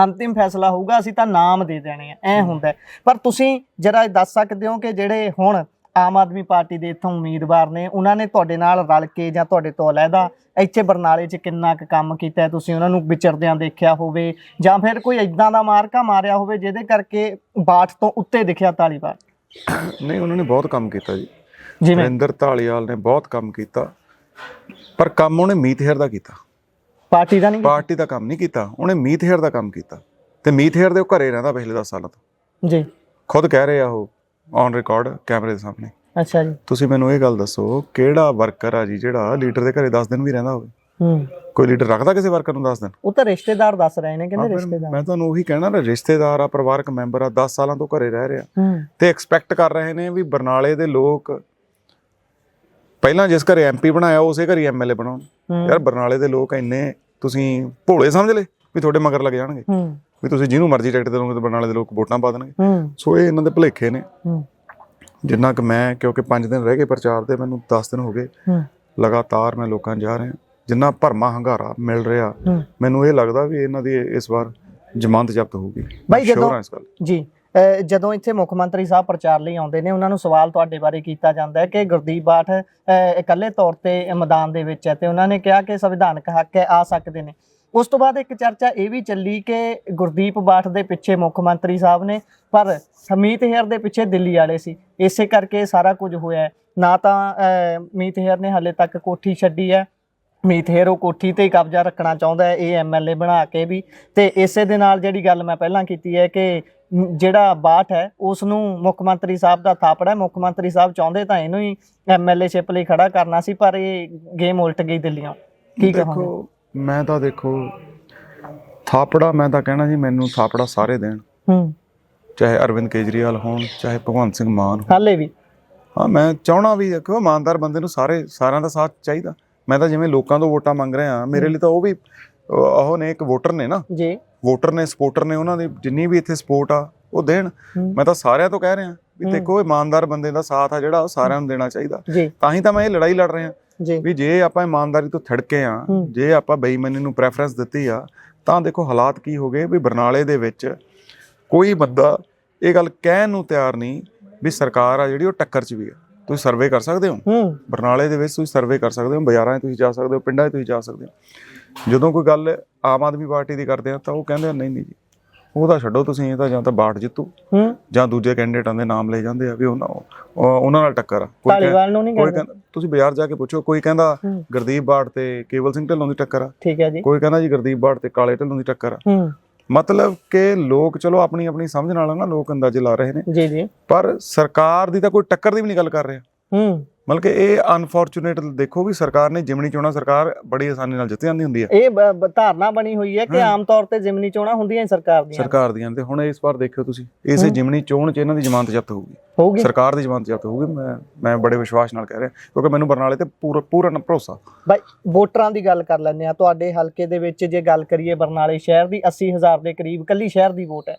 S2: ਅੰਤਿਮ ਫੈਸਲਾ ਹੋਊਗਾ, ਅਸੀਂ ਤਾਂ ਨਾਮ ਦੇ ਦੇਣੇ ਆ, ਐ ਹੁੰਦਾ। ਪਰ ਤੁਸੀਂ ਜਰਾ ਇਹ ਦੱਸ ਸਕਦੇ ਹੋ ਕਿ ਜਿਹੜੇ ਹੁਣ ਆਮ ਆਦਮੀ ਪਾਰਟੀ ਦੇ ਇੱਥੋਂ ਉਮੀਦਵਾਰ ਨੇ, ਉਹਨਾਂ ਨੇ ਤੁਹਾਡੇ ਨਾਲ ਰਲ ਕੇ ਜਾਂ ਤੁਹਾਡੇ ਤੋਂ ਅਲੱਗਾ ਇੱਥੇ ਬਰਨਾਲੇ 'ਚ ਕਿੰਨਾ ਕੁ ਕੰਮ ਕੀਤਾ? ਤੁਸੀਂ ਉਹਨਾਂ ਨੂੰ ਵਿਚਰਦਿਆਂ ਦੇਖਿਆ ਹੋਵੇ, ਜਾਂ ਫਿਰ ਕੋਈ ਇੱਦਾਂ ਦਾ ਮਾਰਕਾ ਮਾਰਿਆ ਹੋਵੇ ਜਿਹਦੇ ਕਰਕੇ ਬਾਠ ਤੋਂ ਉੱਤੇ ਦਿਖਿਆ ਧਾਲੀਵਾਲ? ਨਹੀਂ, ਉਹਨਾਂ ਨੇ ਬਹੁਤ ਕੰਮ ਕੀਤਾ ਜੀ। ਨਰਿੰਦਰ ਧਾਲੀਵਾਲ ਨੇ ਬਹੁਤ ਕੰਮ ਕੀਤਾ, ਪਰ ਕੰਮ ਉਹਨੇ ਮੀਤ ਹੇਅਰ ਦਾ ਕੀਤਾ, ਪਾਰਟੀ ਦਾ ਨਹੀਂ। ਪਾਰਟੀ ਦਾ ਕੰਮ ਨਹੀਂ ਕੀਤਾ ਉਹਨੇ, ਮੀਤ ਹੇਅਰ ਦਾ ਕੰਮ ਕੀਤਾ। ਤੇ ਮੀਤ ਹੇਅਰ ਦੇ ਉਹ ਘਰੇ ਰਹਿੰਦਾ ਪਿਛਲੇ 10 ਸਾਲਾਂ ਤੋਂ ਜੀ, ਖੁਦ ਕਹਿ ਰਹੇ ਆ ਉਹ ਔਨ ਰਿਕਾਰਡ ਕੈਮਰੇ ਦੇ ਸਾਹਮਣੇ।
S1: ਅੱਛਾ ਜੀ।
S2: ਤੁਸੀਂ ਮੈਨੂੰ ਇਹ ਗੱਲ ਦੱਸੋ, ਕਿਹੜਾ ਵਰਕਰ ਆ ਜੀ ਜਿਹੜਾ ਲੀਡਰ ਦੇ ਘਰੇ 10 ਦਿਨ ਵੀ ਰਹਿੰਦਾ ਹੋਵੇ? ਕੋਈ ਲੀਡਰ ਰੱਖਦਾ ਕਿਸੇ ਵਰਕਰ ਨੂੰ 10 ਦਿਨ?
S1: ਉਹ ਤਾਂ ਰਿਸ਼ਤੇਦਾਰ ਦੱਸ ਰਹੇ ਨੇ, ਕਹਿੰਦੇ ਰਿਸ਼ਤੇਦਾਰ।
S2: ਮੈਂ ਤੁਹਾਨੂੰ ਉਹੀ ਕਹਿਣਾ ਨਾ, ਰਿਸ਼ਤੇਦਾਰ ਆ, ਪਰਿਵਾਰਕ ਮੈਂਬਰ ਆ, 10 ਸਾਲਾਂ ਤੋਂ ਘਰੇ ਰਹਿ ਰਿਹਾ ਤੇ ਐਕਸਪੈਕਟ ਕਰ ਰਹੇ ਨੇ ਵੀ ਬਰਨਾਲੇ ਦੇ ਲੋਕ ਪਹਿਲਾਂ ਜਿਸ ਘਰੇ ਐਮਪੀ ਬਣਾਇਆ ਉਸੇ ਘਰੇ ਐਮਐਲਏ ਬਣਾਉਣ। ਯਾਰ ਬਰਨਾਲੇ ਦੇ ਲੋਕ ਇੰਨੇ ਤੁਸੀਂ ਭੋਲੇ ਸਮਝ ਲਏ ਵੀ ਤੁਹਾਡੇ ਮਗਰ ਲੱਗ ਜਾਣਗੇ, ਵੀ ਤੁਸੀਂ ਜਿਹਨੂੰ ਮਰਜ਼ੀ ਟਿਕਟ ਦੇਵੋਗੇ ਤੇ ਬਰਨਾਲੇ ਦੇ ਲੋਕ ਵੋਟਾਂ ਪਾ ਦੇਣਗੇ। ਸੋ ਇਹ ਇਹਨਾਂ ਦੇ ਭੁਲੇਖੇ ਨੇ। ਜਿੰਨਾ ਕਿ ਮੈਂ, ਕਿਉਂਕਿ 5 ਦਿਨ ਰਹਿ ਗਏ ਪ੍ਰਚਾਰ ਦੇ, ਮੈਨੂੰ 10 ਦਿਨ ਹੋ ਗਏ ਲਗਾਤਾਰ ਮੈਂ ਲੋਕਾਂ ਜਾ ਰਿਹਾ, ਜਿੰਨਾ ਭਰਮਾ ਹੰਗਾਰਾ ਮਿਲ ਰਿਹਾ, ਮੈਨੂੰ ਇਹ ਲੱਗਦਾ ਵੀ ਇਹਨਾਂ ਦੀ ਇਸ ਵਾਰ ਜ਼ਮਾਨਤ ਜ਼ਬਤ ਹੋਊਗੀ।
S1: ਬਾਈ ਜਦੋਂ ਇੱਥੇ ਮੁੱਖ ਮੰਤਰੀ ਸਾਹਿਬ ਪ੍ਰਚਾਰ ਲਈ ਆਉਂਦੇ ਨੇ, ਉਹਨਾਂ ਨੂੰ ਸਵਾਲ ਤੁਹਾਡੇ ਬਾਰੇ ਕੀਤਾ ਜਾਂਦਾ ਹੈ ਕਿ ਗੁਰਦੀਪ ਬਾਠ ਇਕੱਲੇ ਤੌਰ ਤੇ ਮੈਦਾਨ ਦੇ ਵਿੱਚ ਹੈ ਤੇ ਉਹਨਾਂ ਨੇ ਕਿਹਾ ਕਿ ਸੰਵਿਧਾਨਕ ਹੱਕ ਹੈ, ਆ ਸਕਦੇ ਨੇ। ਉਸ ਤੋਂ ਬਾਅਦ ਇੱਕ ਚਰਚਾ ਇਹ ਵੀ ਚੱਲੀ ਕਿ ਗੁਰਦੀਪ ਬਾਠ ਦੇ ਪਿੱਛੇ ਮੁੱਖ ਮੰਤਰੀ ਸਾਹਿਬ ਨੇ, ਪਰ ਹਮੀਤ ਹੇਅਰ ਦੇ ਪਿੱਛੇ ਦਿੱਲੀ ਵਾਲੇ ਸੀ, ਇਸੇ ਕਰਕੇ ਸਾਰਾ ਕੁਝ ਹੋਇਆ। ਨਾ ਤਾਂ ਮੀਤ ਹੇਅਰ ਨੇ ਹਾਲੇ ਤੱਕ ਕੋਠੀ ਛੱਡੀ ਹੈ, ਮੀਤ ਹੇਅਰ ਉਹ ਕੋਠੀ ਤੇ ਹੀ ਕਬਜ਼ਾ ਰੱਖਣਾ ਚਾਹੁੰਦਾ ਹੈ, ਇਹ ਐਮਐਲਏ ਬਣਾ ਕੇ ਵੀ। ਤੇ ਇਸੇ ਦੇ ਨਾਲ ਜਿਹੜੀ ਗੱਲ ਮੈਂ ਪਹਿਲਾਂ ਕੀਤੀ ਹੈ ਕਿ ਜਿਹੜਾ ਬਾਠ ਹੈ ਉਸ ਨੂੰ ਮੁੱਖ ਮੰਤਰੀ ਸਾਹਿਬ ਦਾ ਥਾਪੜਾ ਹੈ। ਮੁੱਖ ਮੰਤਰੀ ਸਾਹਿਬ ਚਾਹੁੰਦੇ ਤਾਂ ਇਹਨੂੰ ਹੀ ਐਮਐਲਏਸ਼ਿਪ ਲਈ ਖੜਾ ਕਰਨਾ ਸੀ, ਪਰ ਇਹ ਗੇਮ ਉਲਟ ਗਈ ਦਿੱਲੀੋਂ। ਕੀ ਕਹੋਗੇ?
S2: ਮੈਂ ਤਾਂ ਦੇਖੋ ਥਾਪੜਾ, ਮੈਂ ਤਾਂ ਕਹਿਣਾ ਜੀ ਮੈਨੂੰ ਥਾਪੜਾ ਸਾਰੇ ਦੇਣ, ਚਾਹੇ ਅਰਵਿੰਦ ਕੇਜਰੀਵਾਲ ਹੋਣ, ਚਾਹੇ ਭਗਵੰਤ ਸਿੰਘ ਮਾਨ ਹੋਣ।
S1: ਹਾਲੇ ਵੀ
S2: ਹਾਂ, ਮੈਂ ਚਾਹਣਾ ਵੀ ਦੇਖੋ ਇਮਾਨਦਾਰ ਬੰਦੇ ਨੂੰ ਸਾਰਿਆਂ ਦਾ ਸਾਥ ਚਾਹੀਦਾ। ਮੈਂ ਤਾਂ ਜਿਵੇਂ ਲੋਕਾਂ ਤੋਂ ਵੋਟਾਂ ਮੰਗ ਰਿਹਾ, ਮੇਰੇ ਲਈ ਤਾਂ ਉਹ ਵੀ ਉਹ ਨੇ, ਇੱਕ ਵੋਟਰ ਨੇ ਨਾ ਜੀ, ਵੋਟਰ ਨੇ, ਸਪੋਰਟਰ ਨੇ, ਉਹਨਾਂ ਦੀ ਜਿੰਨੀ ਵੀ ਇੱਥੇ ਸਪੋਰਟ ਆ ਉਹ ਦੇਣ। ਮੈਂ ਤਾਂ ਸਾਰਿਆਂ ਤੋਂ ਕਹਿ ਰਿਹਾ ਵੀ ਦੇਖੋ ਇਮਾਨਦਾਰ ਬੰਦੇ ਦਾ ਸਾਥ ਆ ਜਿਹੜਾ ਉਹ ਸਾਰਿਆਂ ਨੂੰ ਦੇਣਾ ਚਾਹੀਦਾ। ਤਾਂ ਹੀ ਤਾਂ ਮੈਂ ਇਹ ਲੜਾਈ ਲੜ ਰਿਹਾ ਵੀ ਜੇ ਆਪਾਂ ਇਮਾਨਦਾਰੀ ਤੋਂ ਥੜਕੇ ਆ, ਜੇ ਆਪਾਂ ਬੇਈਮਾਨੀ ਨੂੰ ਪ੍ਰੈਫਰੈਂਸ ਦਿੱਤੀ ਆ, ਤਾਂ ਦੇਖੋ ਹਾਲਾਤ ਕੀ ਹੋ ਗਏ ਵੀ ਬਰਨਾਲੇ ਦੇ ਵਿੱਚ ਕੋਈ ਬੰਦਾ ਇਹ ਗੱਲ ਕਹਿਣ ਨੂੰ ਤਿਆਰ ਨਹੀਂ ਵੀ ਸਰਕਾਰ ਆ ਜਿਹੜੀ ਉਹ ਟੱਕਰ 'ਚ ਵੀ ਆ। ਤੁਸੀਂ ਸਰਵੇ ਕਰ ਸਕਦੇ ਹੋ ਬਰਨਾਲੇ ਦੇ ਵਿੱਚ, ਤੁਸੀਂ ਸਰਵੇ ਕਰ ਸਕਦੇ ਹੋ, ਬਾਜ਼ਾਰਾਂ 'ਚ ਤੁਸੀਂ ਜਾ ਸਕਦੇ ਹੋ, ਪਿੰਡਾਂ 'ਚ ਤੁਸੀਂ ਜਾ ਸਕਦੇ ਹੋ। ਜਦੋਂ ਕੋਈ ਗੱਲ ਆਮ ਆਦਮੀ ਪਾਰਟੀ ਦੀ ਕਰਦੇ ਆ ਤਾਂ ਉਹ ਕਹਿੰਦੇ ਨਹੀਂ ਜੀ ਉਹਦਾ ਛੱਡੋ, ਤੁਸੀਂ ਇਹ ਤਾਂ ਜਾਂ ਤਾਂ ਬਾਠ ਜਿੱਤੂ ਜਾਂ ਦੂਜੇ ਕੈਂਡੀਡੇਟਾਂ ਦੇ ਨਾਮ ਲਏ ਜਾਂਦੇ ਆ ਵੀ ਉਹਨਾਂ ਨਾਲ ਟੱਕਰ ਆ। ਕੋਈ ਕਹਿੰਦਾ, ਤੁਸੀਂ ਬਾਜ਼ਾਰ ਜਾ ਕੇ ਪੁੱਛੋ, ਕੋਈ ਕਹਿੰਦਾ ਗੁਰਦੀਪ ਬਾਠ ਤੇ ਕੇਵਲ ਸਿੰਘ ਢਿੱਲੋਂ ਦੀ ਟੱਕਰ ਆ, ਠੀਕ ਹੈ ਜੀ, ਕੋਈ ਕਹਿੰਦਾ ਜੀ ਗੁਰਦੀਪ ਬਾਠ ਤੇ ਕਾਲੇ ਢਿੱਲੋਂ ਦੀ ਟੱਕਰ ਆ। ਮਤਲਬ ਕਿ ਲੋਕ ਚਲੋ ਆਪਣੀ ਆਪਣੀ ਸਮਝ ਨਾਲ ਨਾ ਲੋਕ ਅੰਦਾਜ਼ੇ ਲਾ ਰਹੇ ਨੇ ਜੀ ਜੀ, ਪਰ ਸਰਕਾਰ ਦੀ ਤਾਂ ਕੋਈ ਟੱਕਰ ਦੀ ਵੀ ਨਹੀਂ ਗੱਲ ਕਰ ਰਿਹਾ। ਮਤਲਬ ਕਿ ਇਹ ਅਨਫੋਰਚੂਨੇਟ ਦੇਖੋ ਵੀ ਸਰਕਾਰ ਨੇ ਜਿਮਨੀ ਚੋਣਾਂ ਸਰਕਾਰ ਬੜੀ ਆਸਾਨੀ ਨਾਲ ਜਿੱਤ ਜਾਂਦੀ ਹੁੰਦੀ ਹੈ। ਇਹ ਧਾਰਨਾ ਬਣੀ ਹੋਈ ਹੈ ਕਿ ਆਮ ਤੌਰ ਤੇ ਜਿਮਨੀ ਚੋਣਾਂ ਹੁੰਦੀਆਂ ਸਰਕਾਰ ਦੀਆਂ ਤੇ ਹੁਣ ਇਸ ਵਾਰ ਦੇਖਿਓ ਤੁਸੀਂ ਇਸੇ ਜਿਮਨੀ ਚੋਣ 'ਚ ਇਹਨਾਂ ਦੀ ਜ਼ਮਾਨਤ ਜ਼ਬਤ ਹੋਊਗੀ, ਸਰਕਾਰ ਦੀ ਜ਼ਮਾਨਤ ਜ਼ਬਤ ਹੋਊਗੀ। ਮੈਂ ਬੜੇ ਵਿਸ਼ਵਾਸ ਨਾਲ ਕਹਿ ਰਿਹਾ ਕਿਉਂਕਿ ਮੈਨੂੰ ਬਰਨਾਲੇ ਤੇ ਪੂਰਾ ਭਰੋਸਾ। ਬਾਈ ਵੋਟਰਾਂ ਦੀ ਗੱਲ ਕਰ ਲੈਂਦੇ ਆ, ਤੁਹਾਡੇ ਹਲਕੇ ਦੇ ਵਿੱਚ ਜੇ ਗੱਲ ਕਰੀਏ ਬਰਨਾਲੇ ਸ਼ਹਿਰ ਦੀ 80,000 ਦੇ ਕਰੀਬ ਕੱਲੀ ਸ਼ਹਿਰ ਦੀ ਵੋਟ ਹੈ,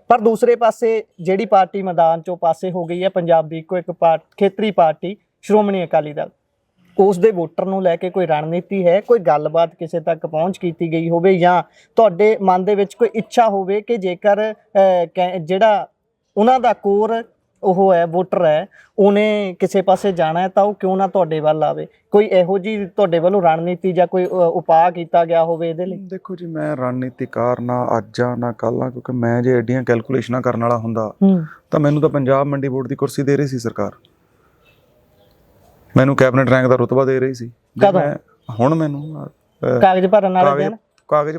S2: ਪਰ ਦੂਸਰੇ ਪਾਸੇ ਜਿਹੜੀ ਪਾਰਟੀ ਮੈਦਾਨ 'ਚੋਂ ਪਾਸੇ ਹੋ ਗਈ ਹੈ, ਪੰਜਾਬ ਦੀ ਇੱਕੋ ਇੱਕ ਖੇਤਰੀ ਪਾਰਟੀ ਸ਼੍ਰੋਮਣੀ ਅਕਾਲੀ ਦਲ, ਉਸ ਦੇ ਵੋਟਰ ਨੂੰ ਲੈ ਕੇ ਕੋਈ ਰਣਨੀਤੀ ਹੈ, ਕੋਈ ਗੱਲਬਾਤ ਕਿਸੇ ਤੱਕ ਪਹੁੰਚ ਕੀਤੀ ਗਈ ਹੋਵੇ ਜਾਂ ਤੁਹਾਡੇ ਮਨ ਦੇ ਵਿੱਚ ਕੋਈ ਇੱਛਾ ਹੋਵੇ ਕਿ ਜੇਕਰ ਜਿਹੜਾ ਉਹਨਾਂ ਦਾ ਕੋਰ ਉਹ ਹੈ ਵੋਟਰ ਹੈ ਉਹਨੇ ਕਿਸੇ ਪਾਸੇ ਜਾਣਾ ਹੈ ਤਾਂ ਉਹ ਕਿਉਂ ਨਾ ਤੁਹਾਡੇ ਵੱਲ ਆਵੇ? ਕੋਈ ਇਹੋ ਜਿਹੀ ਤੁਹਾਡੇ ਵੱਲੋਂ ਰਣਨੀਤੀ ਜਾਂ ਕੋਈ ਉਪਾਅ ਕੀਤਾ ਗਿਆ ਹੋਵੇ ਇਹਦੇ ਲਈ? ਦੇਖੋ ਜੀ, ਮੈਂ ਰਣਨੀਤੀਕਾਰ ਨਾ ਅੱਜ ਆ ਨਾ ਕੱਲ੍ਹ ਆ, ਕਿਉਂਕਿ ਮੈਂ ਜੇ ਐਡੀਆਂ ਕੈਲਕੂਲੇਸ਼ਨਾਂ ਕਰਨ ਵਾਲਾ ਹੁੰਦਾ ਤਾਂ ਮੈਨੂੰ ਤਾਂ ਪੰਜਾਬ ਮੰਡੀ ਬੋਰਡ ਦੀ ਕੁਰਸੀ ਦੇ ਰਹੀ ਸੀ ਸਰਕਾਰ, ਮੈਨੂੰ ਕੈਬਨਿਟ ਰੈਂਕ ਦਾ ਰੁਤਬਾ ਦੇ ਰਹੀ ਸੀ। ਹੁਣ ਮੈਨੂੰ ਕਾਗਜ਼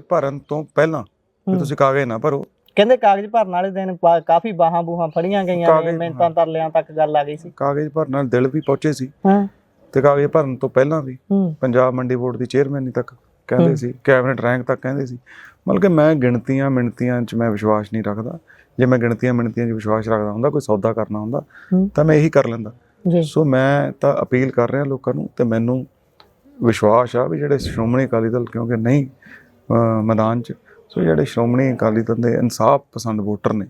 S2: ਭਰਨ ਤੋਂ ਪਹਿਲਾਂ ਤੁਸੀਂ ਕਾਗਜ਼ ਨਾ ਭਰੋ, ਕਹਿੰਦੇ ਕਾਗਜ਼ ਭਰਨ ਵਾਲੇ ਦਿਨ ਕਾਫੀ ਬਾਹਾਂ ਬੂਹਾਂ ਫੜੀਆਂ ਗਈਆਂ ਨੇ, ਮਿੰਟਾਂ ਤਰਲਿਆਂ ਤੱਕ ਗੱਲ ਆ ਗਈ ਸੀ। ਕਾਗਜ਼ ਭਰਨ ਨਾਲ ਦਿਲ ਵੀ ਪਹੁੰਚੇ ਸੀ ਤੇ ਕਾਗਜ਼ ਭਰਨ ਤੋਂ ਪਹਿਲਾਂ ਵੀ ਪੰਜਾਬ ਮੰਡੀ ਬੋਰਡ ਦੀ ਚੇਅਰਮੈਨੀ ਤੱਕ ਕਹਿੰਦੇ ਸੀ, ਕੈਬਨਿਟ ਰੈਂਕ ਤੱਕ ਕਹਿੰਦੇ ਸੀ। ਮਤਲਬ ਕਿ ਮੈਂ ਗਿਣਤੀਆਂ ਮਿਣਤੀਆਂ 'ਚ ਮੈਂ ਵਿਸ਼ਵਾਸ ਨਹੀਂ ਰੱਖਦਾ। ਜੇ ਮੈਂ ਗਿਣਤੀਆਂ ਮਿਣਤੀਆਂ 'ਚ ਵਿਸ਼ਵਾਸ ਰੱਖਦਾ ਹੁੰਦਾ, ਕੋਈ ਸੌਦਾ ਕਰਨਾ ਹੁੰਦਾ ਤਾਂ ਮੈਂ ਇਹੀ ਕਰ ਲੈਂਦਾ। ਸੋ ਮੈਂ ਤਾਂ ਅਪੀਲ ਕਰ ਰਿਹਾ ਲੋਕਾਂ ਨੂੰ ਤੇ ਮੈਨੂੰ ਵਿਸ਼ਵਾਸ ਆ ਵੀ ਜਿਹੜੇ ਸ਼੍ਰੋਮਣੀ ਅਕਾਲੀ ਦਲ ਕਿਉਂਕਿ ਨਹੀਂ ਮੈਦਾਨ 'ਚ, ਸੋ ਜਿਹੜੇ ਸ਼੍ਰੋਮਣੀ ਅਕਾਲੀ ਦਲ ਦੇ ਇਨਸਾਫ ਪਸੰਦ ਵੋਟਰ ਨੇ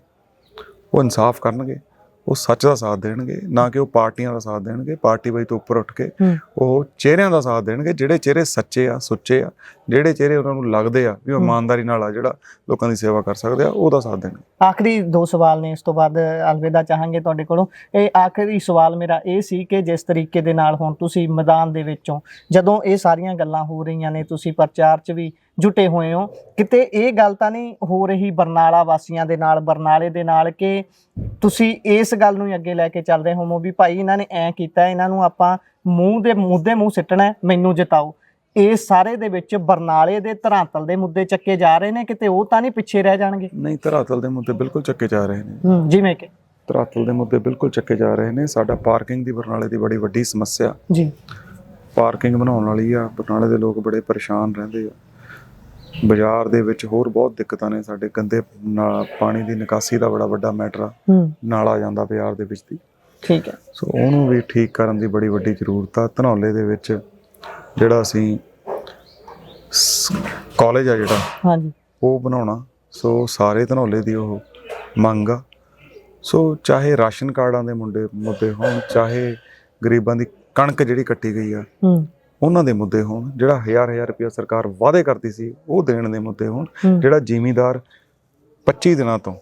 S2: ਉਹ ਇਨਸਾਫ ਕਰਨਗੇ, ਉਹ ਸੱਚ ਦਾ ਸਾਥ ਦੇਣਗੇ, ਨਾ ਕਿ ਉਹ ਪਾਰਟੀਆਂ ਦਾ ਸਾਥ ਦੇਣਗੇ। ਪਾਰਟੀ ਬਾਈ ਤੋਂ ਉੱਪਰ ਉੱਠ ਕੇ ਉਹ ਚਿਹਰਿਆਂ ਦਾ ਸਾਥ ਦੇਣਗੇ, ਜਿਹੜੇ ਚਿਹਰੇ ਸੱਚੇ ਆ, ਸੁੱਚੇ ਆ, ਜਿਹੜੇ ਚਿਹਰੇ ਉਹਨਾਂ ਨੂੰ ਲੱਗਦੇ ਆ ਵੀ ਉਹ ਇਮਾਨਦਾਰੀ ਨਾਲ ਆ ਜਿਹੜਾ ਲੋਕਾਂ ਦੀ ਸੇਵਾ ਕਰ ਸਕਦੇ ਆ, ਉਹਦਾ ਸਾਥ ਦੇਣਗੇ। ਆਖਰੀ 2 ਸਵਾਲ ਨੇ, ਇਸ ਤੋਂ ਬਾਅਦ ਅਲਵਿਦਾ ਚਾਹਾਂਗੇ ਤੁਹਾਡੇ ਕੋਲੋਂ। ਇਹ ਆਖਰੀ ਸਵਾਲ ਮੇਰਾ ਇਹ ਸੀ ਕਿ ਜਿਸ ਤਰੀਕੇ ਦੇ ਨਾਲ ਹੁਣ ਤੁਸੀਂ ਮੈਦਾਨ ਦੇ ਵਿੱਚੋਂ ਜਦੋਂ ਇਹ ਸਾਰੀਆਂ ਗੱਲਾਂ ਹੋ ਰਹੀਆਂ ਨੇ, ਤੁਸੀਂ ਪ੍ਰਚਾਰ 'ਚ ਵੀ ਜੁਟੇ ਹੋਏ ਹੋ, ਕਿਤੇ ਇਹ ਗੱਲ ਤਾਂ ਨਹੀਂ ਹੋ ਰਹੀ ਬਰਨਾਲਾ ਵਾਸੀਆਂ ਦੇ ਨਾਲ, ਬਰਨਾਲੇ ਦੇ ਨਾਲ, ਕਿ ਤੁਸੀਂ ਇਸ ਗੱਲ ਨੂੰ ਅੱਗੇ ਲੈ ਕੇ ਚੱਲ ਰਹੇ ਹੋ ਵੀ ਭਾਈ ਇਹਨਾਂ ਨੇ ਐਂ ਕੀਤਾ, ਇਹਨਾਂ ਨੂੰ ਆਪਾਂ ਮੂੰਹ ਸਿੱਟਣਾ, ਮੈਨੂੰ ਜਿਤਾਓ? ਇਸ ਸਾਰੇ ਦੇ ਵਿੱਚ ਬਰਨਾਲੇ ਦੇ ਧਰਾਤਲ ਦੇ ਮੁੱਦੇ ਚੱਕੇ ਜਾ ਰਹੇ ਨੇ, ਕਿਤੇ ਉਹ ਤਾਂ ਨਹੀਂ ਪਿੱਛੇ ਰਹਿ ਜਾਣਗੇ? ਨਹੀਂ, ਧਰਾਤਲ ਦੇ ਮੁੱਦੇ ਬਿਲਕੁਲ ਚੱਕੇ ਜਾ ਰਹੇ ਨੇ। ਜਿਵੇਂ ਕਿ ਧਰਾਤਲ ਦੇ ਮੁੱਦੇ ਬਿਲਕੁਲ ਚੱਕੇ ਜਾ ਰਹੇ ਨੇ। ਸਾਡਾ ਪਾਰਕਿੰਗ ਦੀ ਬਰਨਾਲੇ ਦੀ ਬੜੀ ਵੱਡੀ ਸਮੱਸਿਆ
S1: ਜੀ,
S2: ਪਾਰਕਿੰਗ ਬਣਾਉਣ ਵਾਲੀ ਆ। ਬਰਨਾਲੇ ਦੇ ਲੋਕ ਬੜੇ ਪਰੇਸ਼ਾਨ ਰਹਿੰਦੇ ਆ। ਬਾਜ਼ਾਰ ਦੇ ਵਿੱਚ ਹੋਰ ਬਹੁਤ ਦਿੱਕਤਾਂ ਨੇ। ਸਾਡੇ ਗੰਦੇ ਪਾਣੀ ਦੀ ਨਿਕਾਸੀ ਦਾ ਬੜਾ ਵੱਡਾ ਮੈਟਰ ਆ। ਨਾਲਾ ਜਾਂਦਾ ਬਾਜ਼ਾਰ ਦੇ ਵਿੱਚ ਦੀ,
S1: ਠੀਕ ਹੈ।
S2: ਸੋ ਉਹਨੂੰ ਵੀ ਠੀਕ ਕਰਨ ਦੀ ਬੜੀ ਵੱਡੀ ਜ਼ਰੂਰਤ ਆ। ਧਨੌਲੇ ਦੇ ਵਿੱਚ ਜਿਹੜਾ ਅਸੀਂ ਕਾਲਜ ਆ ਜਿਹੜਾ,
S1: ਹਾਂਜੀ,
S2: ਉਹ ਬਣਾਉਣਾ। ਸੋ ਸਾਰੇ ਧਨੌਲੇ ਦੀ ਉਹ ਮੰਗ ਆ। ਸੋ ਚਾਹੇ ਰਾਸ਼ਨ ਕਾਰਡਾਂ ਦੇ ਮੁੱਦੇ ਹੋਣ, ਚਾਹੇ ਗਰੀਬਾਂ ਦੀ ਕਣਕ ਜਿਹੜੀ ਕੱਟੀ ਗਈ ਆ ਉਹਨਾਂ ਦੇ ਮੁੱਦੇ ਹੋਣ, ਜਿਹੜਾ 1000 ਰੁਪਇਆ ਸਰਕਾਰ ਵਾਅਦੇ ਕਰਦੀ ਸੀ ਉਹ ਦੇਣ ਦੇ ਮੁੱਦੇ ਹੋਣ, ਜਿਹੜਾ ਜ਼ਿਮੀਂਦਾਰ 25 ਦਿਨਾਂ ਤੋਂ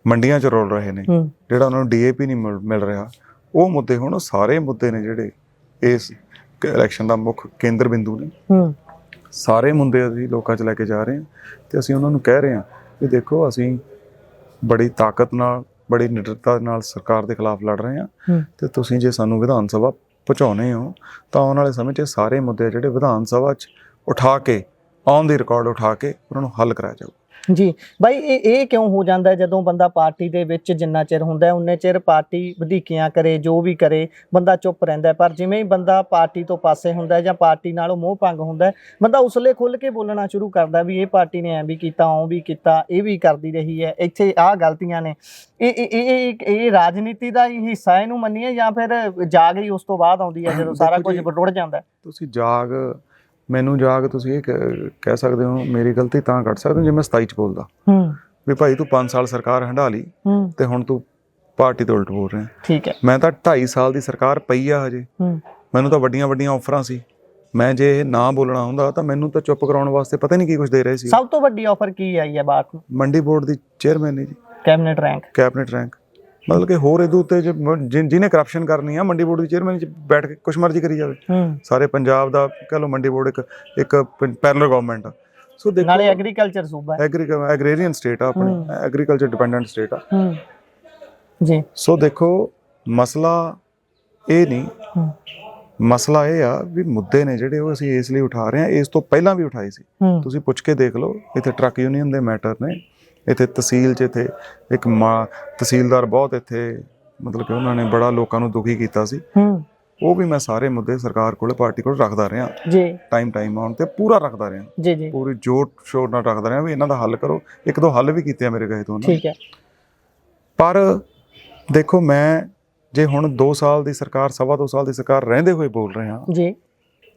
S2: ਮੰਡੀਆਂ 'ਚ ਰੋਲ ਰਹੇ ਨੇ, ਜਿਹੜਾ ਉਹਨਾਂ ਨੂੰ DAP ਨਹੀਂ ਮਿਲ ਰਿਹਾ, ਉਹ ਮੁੱਦੇ ਹੋਣ। ਉਹ ਸਾਰੇ ਮੁੱਦੇ ਨੇ ਜਿਹੜੇ ਇਸ ਇਲੈਕਸ਼ਨ ਦਾ ਮੁੱਖ ਕੇਂਦਰ ਬਿੰਦੂ ਨੇ। ਸਾਰੇ ਮੁੱਦੇ ਅਸੀਂ ਲੋਕਾਂ 'ਚ ਲੈ ਕੇ ਜਾ ਰਹੇ ਹਾਂ ਤੇ ਅਸੀਂ ਉਹਨਾਂ ਨੂੰ ਕਹਿ ਰਹੇ ਹਾਂ ਕਿ ਦੇਖੋ, ਅਸੀਂ ਬੜੀ ਤਾਕਤ ਨਾਲ, ਬੜੀ ਨਿਡਰਤਾ ਨਾਲ ਸਰਕਾਰ ਦੇ ਖਿਲਾਫ ਲੜ ਰਹੇ ਹਾਂ ਤੇ ਤੁਸੀਂ ਜੇ ਸਾਨੂੰ ਵਿਧਾਨ ਸਭਾ ਪਹੁੰਚਾਉਣੇ ਹੋ ਤਾਂ ਆਉਣ ਵਾਲੇ ਸਮੇਂ 'ਚ ਸਾਰੇ ਮੁੱਦੇ ਜਿਹੜੇ ਵਿਧਾਨ ਸਭਾ 'ਚ ਉਠਾ ਕੇ, ਔਨ ਦੀ ਰਿਕਾਰਡ ਉਠਾ ਕੇ ਉਹਨਾਂ ਨੂੰ ਹੱਲ ਕਰਾਇਆ ਜਾਊ।
S1: ਜੀ ਬਾਈ, ਇਹ ਕਿਉਂ ਹੋ ਜਾਂਦਾ ਜਦੋਂ ਬੰਦਾ ਪਾਰਟੀ ਦੇ ਵਿੱਚ ਜਿੰਨਾ ਚਿਰ ਹੁੰਦਾ ਉਨੇ ਚਿਰ ਪਾਰਟੀ ਵਧੀਕੀਆਂ ਕਰੇ, ਜੋ ਵੀ ਕਰੇ, ਬੰਦਾ ਚੁੱਪ ਰਹਿੰਦਾ। ਪਰ ਜਿਵੇਂ ਹੀ ਬੰਦਾ ਪਾਰਟੀ ਤੋਂ ਪਾਸੇ ਹੁੰਦਾ ਜਾਂ ਪਾਰਟੀ ਨਾਲੋਂ ਮੋਹ ਭੰਗ ਹੁੰਦਾ, ਬੰਦਾ ਉਸਲੇ ਖੁੱਲ੍ਹ ਕੇ ਬੋਲਣਾ ਸ਼ੁਰੂ ਕਰਦਾ ਵੀ ਇਹ ਪਾਰਟੀ ਨੇ ਐਂ ਵੀ ਕੀਤਾ, ਉਹ ਵੀ ਕੀਤਾ, ਇਹ ਵੀ ਕਰਦੀ ਰਹੀ ਹੈ, ਇੱਥੇ ਆਹ ਗਲਤੀਆਂ ਨੇ। ਇਹ ਰਾਜਨੀਤੀ ਦਾ ਹੀ ਹਿੱਸਾ ਇਹਨੂੰ ਮੰਨੀਏ ਜਾਂ ਫਿਰ ਜਾਗ ਹੀ ਉਸ ਤੋਂ ਬਾਅਦ ਆਉਂਦੀ ਹੈ ਜਦੋਂ ਸਾਰਾ ਕੁਝ ਰੁੜ ਜਾਂਦਾ?
S2: ਤੁਸੀਂ ਮੈਨੂੰ ਜਾਗ ਤੁਸੀਂ ਇਹ ਕਹਿ ਸਕਦੇ ਹੋ, ਮੇਰੀ ਗਲਤੀ ਤਾਂ ਕੱਢ ਸਕਦੇ ਹੋ ਜੇ ਮੈਂ 27 'ਚ ਬੋਲਦਾ ਵੀ ਭਾਈ ਤੂੰ 5 ਸਾਲ ਸਰਕਾਰ ਹੰਢਾ ਲਈ ਤੇ ਹੁਣ ਤੂੰ ਪਾਰਟੀ ਤੋਂ ਉਲਟ ਬੋਲ ਰਿਹਾ।
S1: ਠੀਕ ਹੈ।
S2: ਮੈਂ ਤਾਂ 2.5 ਸਾਲ ਦੀ ਸਰਕਾਰ ਪਈ ਆ ਹਜੇ, ਮੈਨੂੰ ਤਾਂ ਵੱਡੀਆਂ ਆਫਰਾਂ ਸੀ। ਮੈਂ ਜੇ ਇਹ ਨਾ ਬੋਲਣਾ ਹੁੰਦਾ ਤਾਂ ਮੈਨੂੰ ਤਾਂ ਚੁੱਪ ਕਰਾਉਣ ਵਾਸਤੇ ਪਤਾ ਨਹੀਂ ਕੀ ਕੁਝ ਦੇ ਰਹੇ ਸੀ।
S1: ਸਭ ਤੋਂ ਵੱਡੀ ਆਫਰ ਕੀ ਆਈ ਹੈ ਬਾਤ ਨੂੰ?
S2: ਮੰਡੀ ਬੋਰਡ ਦੀ ਚੇਅਰਮੈਨ ਨੇ ਜੀ, ਕੈਬਨਿਟ ਰੈਂਕ। ਮਤਲਬ ਕਿ ਹੋਰ ਇਹਦੇ ਉੱਤੇ ਜਿਹਨੇ ਕਰਪਸ਼ਨ ਕਰਨੀ ਆ, ਮੰਡੀ ਬੋਰਡ ਦੀ ਚੇਅਰਮੈਨ 'ਚ ਬੈਠ ਕੇ ਕੁਛ ਮਰਜ਼ੀ ਕਰੀ ਜਾਵੇ। ਸਾਰੇ ਪੰਜਾਬ ਦਾ ਕਹਿ ਲਓ ਮੰਡੀ ਬੋਰਡ ਇੱਕ ਪੈਰਲਲ ਗਵਰਨਮੈਂਟ ਆ। ਸੋ ਦੇਖੋ, ਨਾਲੇ
S1: ਐਗਰੀਕਲਚਰ ਸੂਬਾ ਹੈ,
S2: ਐਗਰੀਰੀਅਨ ਸਟੇਟ ਆ, ਆਪਣੀ ਐਗਰੀਕਲਚਰ ਡਿਪੈਂਡੈਂਟ ਸਟੇਟ ਆ
S1: ਜੀ।
S2: ਸੋ ਦੇਖੋ, ਮਸਲਾ ਇਹ ਨਹੀਂ, ਮਸਲਾ ਇਹ ਆ ਵੀ ਮੁੱਦੇ ਨੇ ਜਿਹੜੇ ਉਹ ਅਸੀਂ ਇਸ ਲਈ ਉਠਾ ਰਹੇ ਹਾਂ। ਇਸ ਤੋਂ ਪਹਿਲਾਂ ਵੀ ਉਠਾਏ ਸੀ, ਤੁਸੀਂ ਪੁੱਛ ਕੇ ਦੇਖ ਲਓ। ਇੱਥੇ ਟਰੱਕ ਯੂਨੀਅਨ ਦੇ ਮੈਟਰ ਨੇ, ਇੱਥੇ ਤਹਿਸੀਲ 'ਚ ਇੱਥੇ ਇੱਕ ਤਹਿਸੀਲਦਾਰ ਬਹੁਤ ਇੱਥੇ ਮਤਲਬ ਕਿ ਉਹਨਾਂ ਨੇ ਬੜਾ ਲੋਕਾਂ ਨੂੰ ਦੁਖੀ ਕੀਤਾ ਸੀ। ਉਹ ਵੀ ਮੈਂ ਸਾਰੇ ਮੁੱਦੇ ਸਰਕਾਰ ਕੋਲ, ਪਾਰਟੀ ਕੋਲ ਰੱਖਦਾ ਰਿਹਾ ਜੀ, ਟਾਈਮ ਆਉਣ ਤੇ ਪੂਰਾ ਰੱਖਦਾ ਰਿਹਾ ਜੀ, ਪੂਰੀ ਜੋਰ ਸ਼ੋਰ ਨਾਲ ਰੱਖਦਾ ਰਿਹਾ ਵੀ ਇਹਨਾਂ ਦਾ ਹੱਲ ਕਰੋ। 1-2 ਹੱਲ ਵੀ ਕੀਤੇ ਆ ਮੇਰੇ ਕਹੇ ਤੋਂ, ਠੀਕ ਹੈ। ਪਰ ਦੇਖੋ, ਮੈਂ ਜੇ ਹੁਣ 2 ਸਾਲ ਦੀ ਸਰਕਾਰ, 2.25 ਸਾਲ ਦੀ ਸਰਕਾਰ ਰਹਿੰਦੇ ਹੋਏ ਬੋਲ ਰਿਹਾ ਜੀ,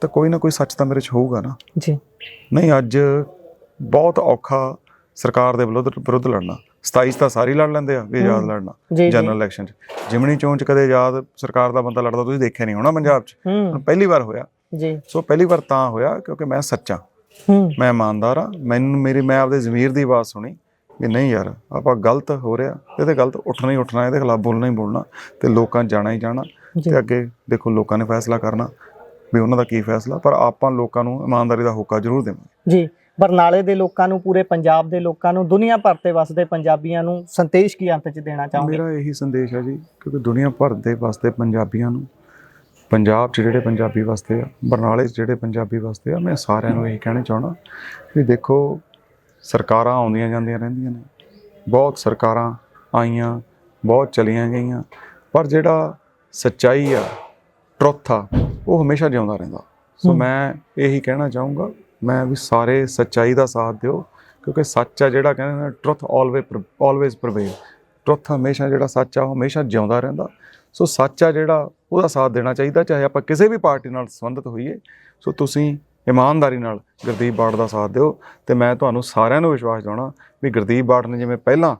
S2: ਤਾਂ ਕੋਈ ਨਾ ਕੋਈ ਸੱਚ ਤਾਂ ਮੇਰੇ 'ਚ ਹੋਊਗਾ ਨਾ ਜੀ। ਨਹੀਂ, ਅੱਜ ਬਹੁਤ ਔਖਾ ਸਰਕਾਰ ਦੇ ਵਿਰੁੱਧ ਲੜਨਾ। 27 ਤਾਂ ਸਾਰੇ ਲੜ ਲੈਂਦੇ ਆ ਵੀ ਆਜ਼ਾਦ ਲੜਨਾ ਜਨਰਲ ਇਲੈਕਸ਼ਨ 'ਚ। ਜਿਮਣੀ ਚੋਣ 'ਚ ਕਦੇ ਆਜ਼ਾਦ ਸਰਕਾਰ ਦਾ ਬੰਦਾ ਲੜਦਾ ਤੁਸੀਂ ਦੇਖਿਆ ਨਹੀਂ ਹੋਣਾ ਪੰਜਾਬ 'ਚ, ਹੁਣ ਪਹਿਲੀ ਵਾਰ ਹੋਇਆ ਜੀ। ਸੋ ਪਹਿਲੀ ਵਾਰ ਤਾਂ ਹੋਇਆ ਕਿਉਂਕਿ ਮੈਂ ਸੱਚਾ, ਮੈਂ ਇਮਾਨਦਾਰ ਆ। ਮੈਂ ਆਪਦੇ ਜ਼ਮੀਰ ਦੀ ਆਵਾਜ਼ ਸੁਣੀ ਵੀ ਨਹੀਂ ਯਾਰ, ਆਪਾਂ ਗਲਤ ਹੋ ਰਿਹਾ, ਇਹਦੇ ਗਲਤ ਉੱਠਣਾ ਹੀ ਉੱਠਣਾ, ਇਹਦੇ ਖਿਲਾਫ ਬੋਲਣਾ ਹੀ ਬੋਲਣਾ ਤੇ ਲੋਕਾਂ ਜਾਣਾ ਹੀ ਜਾਣਾ। ਤੇ ਅੱਗੇ ਦੇਖੋ, ਲੋਕਾਂ ਨੇ ਫੈਸਲਾ ਕਰਨਾ ਵੀ ਉਹਨਾਂ ਦਾ ਕੀ ਫੈਸਲਾ, ਪਰ ਆਪਾਂ ਲੋਕਾਂ ਨੂੰ ਇਮਾਨਦਾਰੀ ਦਾ ਹੋਕਾ ਜ਼ਰੂਰ ਦੇਵਾਂਗੇ ਜੀ। ਬਰਨਾਲੇ ਦੇ ਲੋਕਾਂ ਨੂੰ, ਪੂਰੇ ਪੰਜਾਬ ਦੇ ਲੋਕਾਂ ਨੂੰ, ਦੁਨੀਆ ਭਰ ਤੇ ਵਸਦੇ ਪੰਜਾਬੀਆਂ ਨੂੰ ਸੰਦੇਸ਼ ਕੀ ਅੰਤ 'ਚ ਦੇਣਾ ਚਾਹੋਗੇ? ਮੇਰਾ ਇਹੀ ਸੰਦੇਸ਼ ਹੈ ਜੀ, ਕਿਉਂਕਿ ਦੁਨੀਆ ਭਰ ਦੇ ਵਸਦੇ ਪੰਜਾਬੀਆਂ ਨੂੰ, ਪੰਜਾਬ 'ਚ ਜਿਹੜੇ ਪੰਜਾਬੀ ਵਸਦੇ ਆ, ਬਰਨਾਲੇ 'ਚ ਜਿਹੜੇ ਪੰਜਾਬੀ ਵਸਦੇ ਆ, ਮੈਂ ਸਾਰਿਆਂ ਨੂੰ ਇਹੀ ਕਹਿਣਾ ਚਾਹੁੰਦਾ ਵੀ ਦੇਖੋ, ਸਰਕਾਰਾਂ ਆਉਂਦੀਆਂ ਜਾਂਦੀਆਂ ਰਹਿੰਦੀਆਂ ਨੇ, ਬਹੁਤ ਸਰਕਾਰਾਂ ਆਈਆਂ, ਬਹੁਤ ਚਲੀਆਂ ਗਈਆਂ, ਪਰ ਜਿਹੜਾ ਸੱਚਾਈ ਆ, ਟਰੁੱਥ ਆ, ਉਹ ਹਮੇਸ਼ਾ ਜਿਉਂਦਾ ਰਹਿੰਦਾ। ਸੋ ਮੈਂ ਇਹੀ ਕਹਿਣਾ ਚਾਹੂੰਗਾ ਮੈਂ ਵੀ ਸਾਰੇ ਸੱਚਾਈ ਦਾ ਸਾਥ ਦਿਓ, ਕਿਉਂਕਿ ਸੱਚ ਆ ਜਿਹੜਾ ਕਹਿੰਦੇ ਨੇ, ਟਰੁੱਥ ਆਲਵੇਜ਼ ਪ੍ਰਵੇਲ। ਟਰੁੱਥ ਹਮੇਸ਼ਾ, ਜਿਹੜਾ ਸੱਚ ਆ ਉਹ ਹਮੇਸ਼ਾ ਜਿਉਂਦਾ ਰਹਿੰਦਾ। ਸੋ ਸੱਚ ਆ ਜਿਹੜਾ, ਉਹਦਾ ਸਾਥ ਦੇਣਾ ਚਾਹੀਦਾ, ਚਾਹੇ ਆਪਾਂ ਕਿਸੇ ਵੀ ਪਾਰਟੀ ਨਾਲ ਸੰਬੰਧਿਤ ਹੋਈਏ। ਸੋ ਤੁਸੀਂ ਇਮਾਨਦਾਰੀ ਨਾਲ ਗੁਰਦੀਪ ਬਾਠ ਦਾ ਸਾਥ ਦਿਓ ਤੇ ਮੈਂ ਤੁਹਾਨੂੰ ਸਾਰਿਆਂ ਨੂੰ ਵਿਸ਼ਵਾਸ ਦਿਵਾਉਣਾ ਵੀ ਗੁਰਦੀਪ ਬਾਠ ਨੇ ਜਿਵੇਂ ਪਹਿਲਾਂ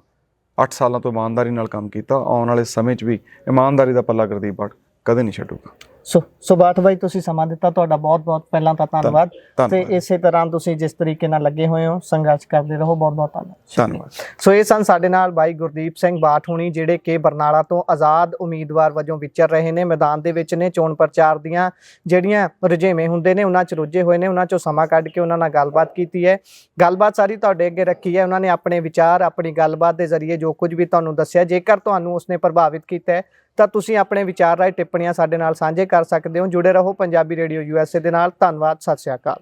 S2: 8 ਸਾਲਾਂ ਤੋਂ ਇਮਾਨਦਾਰੀ ਨਾਲ ਕੰਮ ਕੀਤਾ, ਆਉਣ ਵਾਲੇ ਸਮੇਂ 'ਚ ਵੀ ਇਮਾਨਦਾਰੀ ਦਾ ਪੱਲਾ ਗੁਰਦੀਪ ਬਾਠ ਕਦੇ ਨਹੀਂ ਛੱਡੂਗਾ। ਸੋ ਬਾਠ ਬਾਈ, ਤੁਸੀਂ ਸਮਾਂ ਦਿੱਤਾ, ਤੁਹਾਡਾ ਬਹੁਤ ਪਹਿਲਾਂ ਤਾਂ ਧੰਨਵਾਦ। ਤੇ ਇਸੇ ਤਰ੍ਹਾਂ ਤੁਸੀਂ ਜਿਸ ਤਰੀਕੇ ਨਾਲ ਲੱਗੇ ਹੋਏ ਹੋ, ਸੰਘਰਸ਼ ਕਰਦੇ ਰਹੋ। ਬਹੁਤ ਧੰਨਵਾਦ। ਸੋ ਇਹ ਸਨ ਸਾਡੇ ਨਾਲ ਬਾਈ ਗੁਰਦੀਪ ਸਿੰਘ ਬਾਠ ਹੁਣੀ, ਜਿਹੜੇ ਕਿ ਬਰਨਾਲਾ ਤੋਂ ਆਜ਼ਾਦ ਉਮੀਦਵਾਰ ਵਜੋਂ ਵਿਚਰ ਰਹੇ ਨੇ, ਮੈਦਾਨ ਦੇ ਵਿੱਚ ਨੇ, ਚੋਣ ਪ੍ਰਚਾਰ ਦੀਆਂ ਜਿਹੜੀਆਂ ਰੁਝੇਵੇਂ ਹੁੰਦੇ ਨੇ ਉਹਨਾਂ 'ਚ ਰੁੱਝੇ ਹੋਏ ਨੇ। ਉਹਨਾਂ 'ਚੋਂ ਸਮਾਂ ਕੱਢ ਕੇ ਉਹਨਾਂ ਨਾਲ ਗੱਲਬਾਤ ਕੀਤੀ ਹੈ, ਗੱਲਬਾਤ ਸਾਰੀ ਤੁਹਾਡੇ ਅੱਗੇ ਰੱਖੀ ਹੈ। ਉਹਨਾਂ ਨੇ ਆਪਣੇ ਵਿਚਾਰ, ਆਪਣੀ ਗੱਲਬਾਤ ਦੇ ਜ਼ਰੀਏ ਜੋ ਕੁਝ ਵੀ ਤੁਹਾਨੂੰ ਦੱਸਿਆ, ਜੇਕਰ ਤੁਹਾਨੂੰ ਉਸਨੇ ਪ੍ਰਭਾਵਿਤ ਕੀਤਾ ਹੈ ਤਾਂ ਤੁਸੀਂ ਆਪਣੇ ਵਿਚਾਰ ਰਾਹੀਂ ਟਿੱਪਣੀਆਂ ਸਾਡੇ ਨਾਲ ਸਾਂਝੇ ਕਰ ਸਕਦੇ ਹੋ। ਜੁੜੇ ਰਹੋ ਪੰਜਾਬੀ ਰੇਡੀਓ USA ਦੇ ਨਾਲ। ਧੰਨਵਾਦ। ਸਤਿ ਸ਼੍ਰੀ ਅਕਾਲ।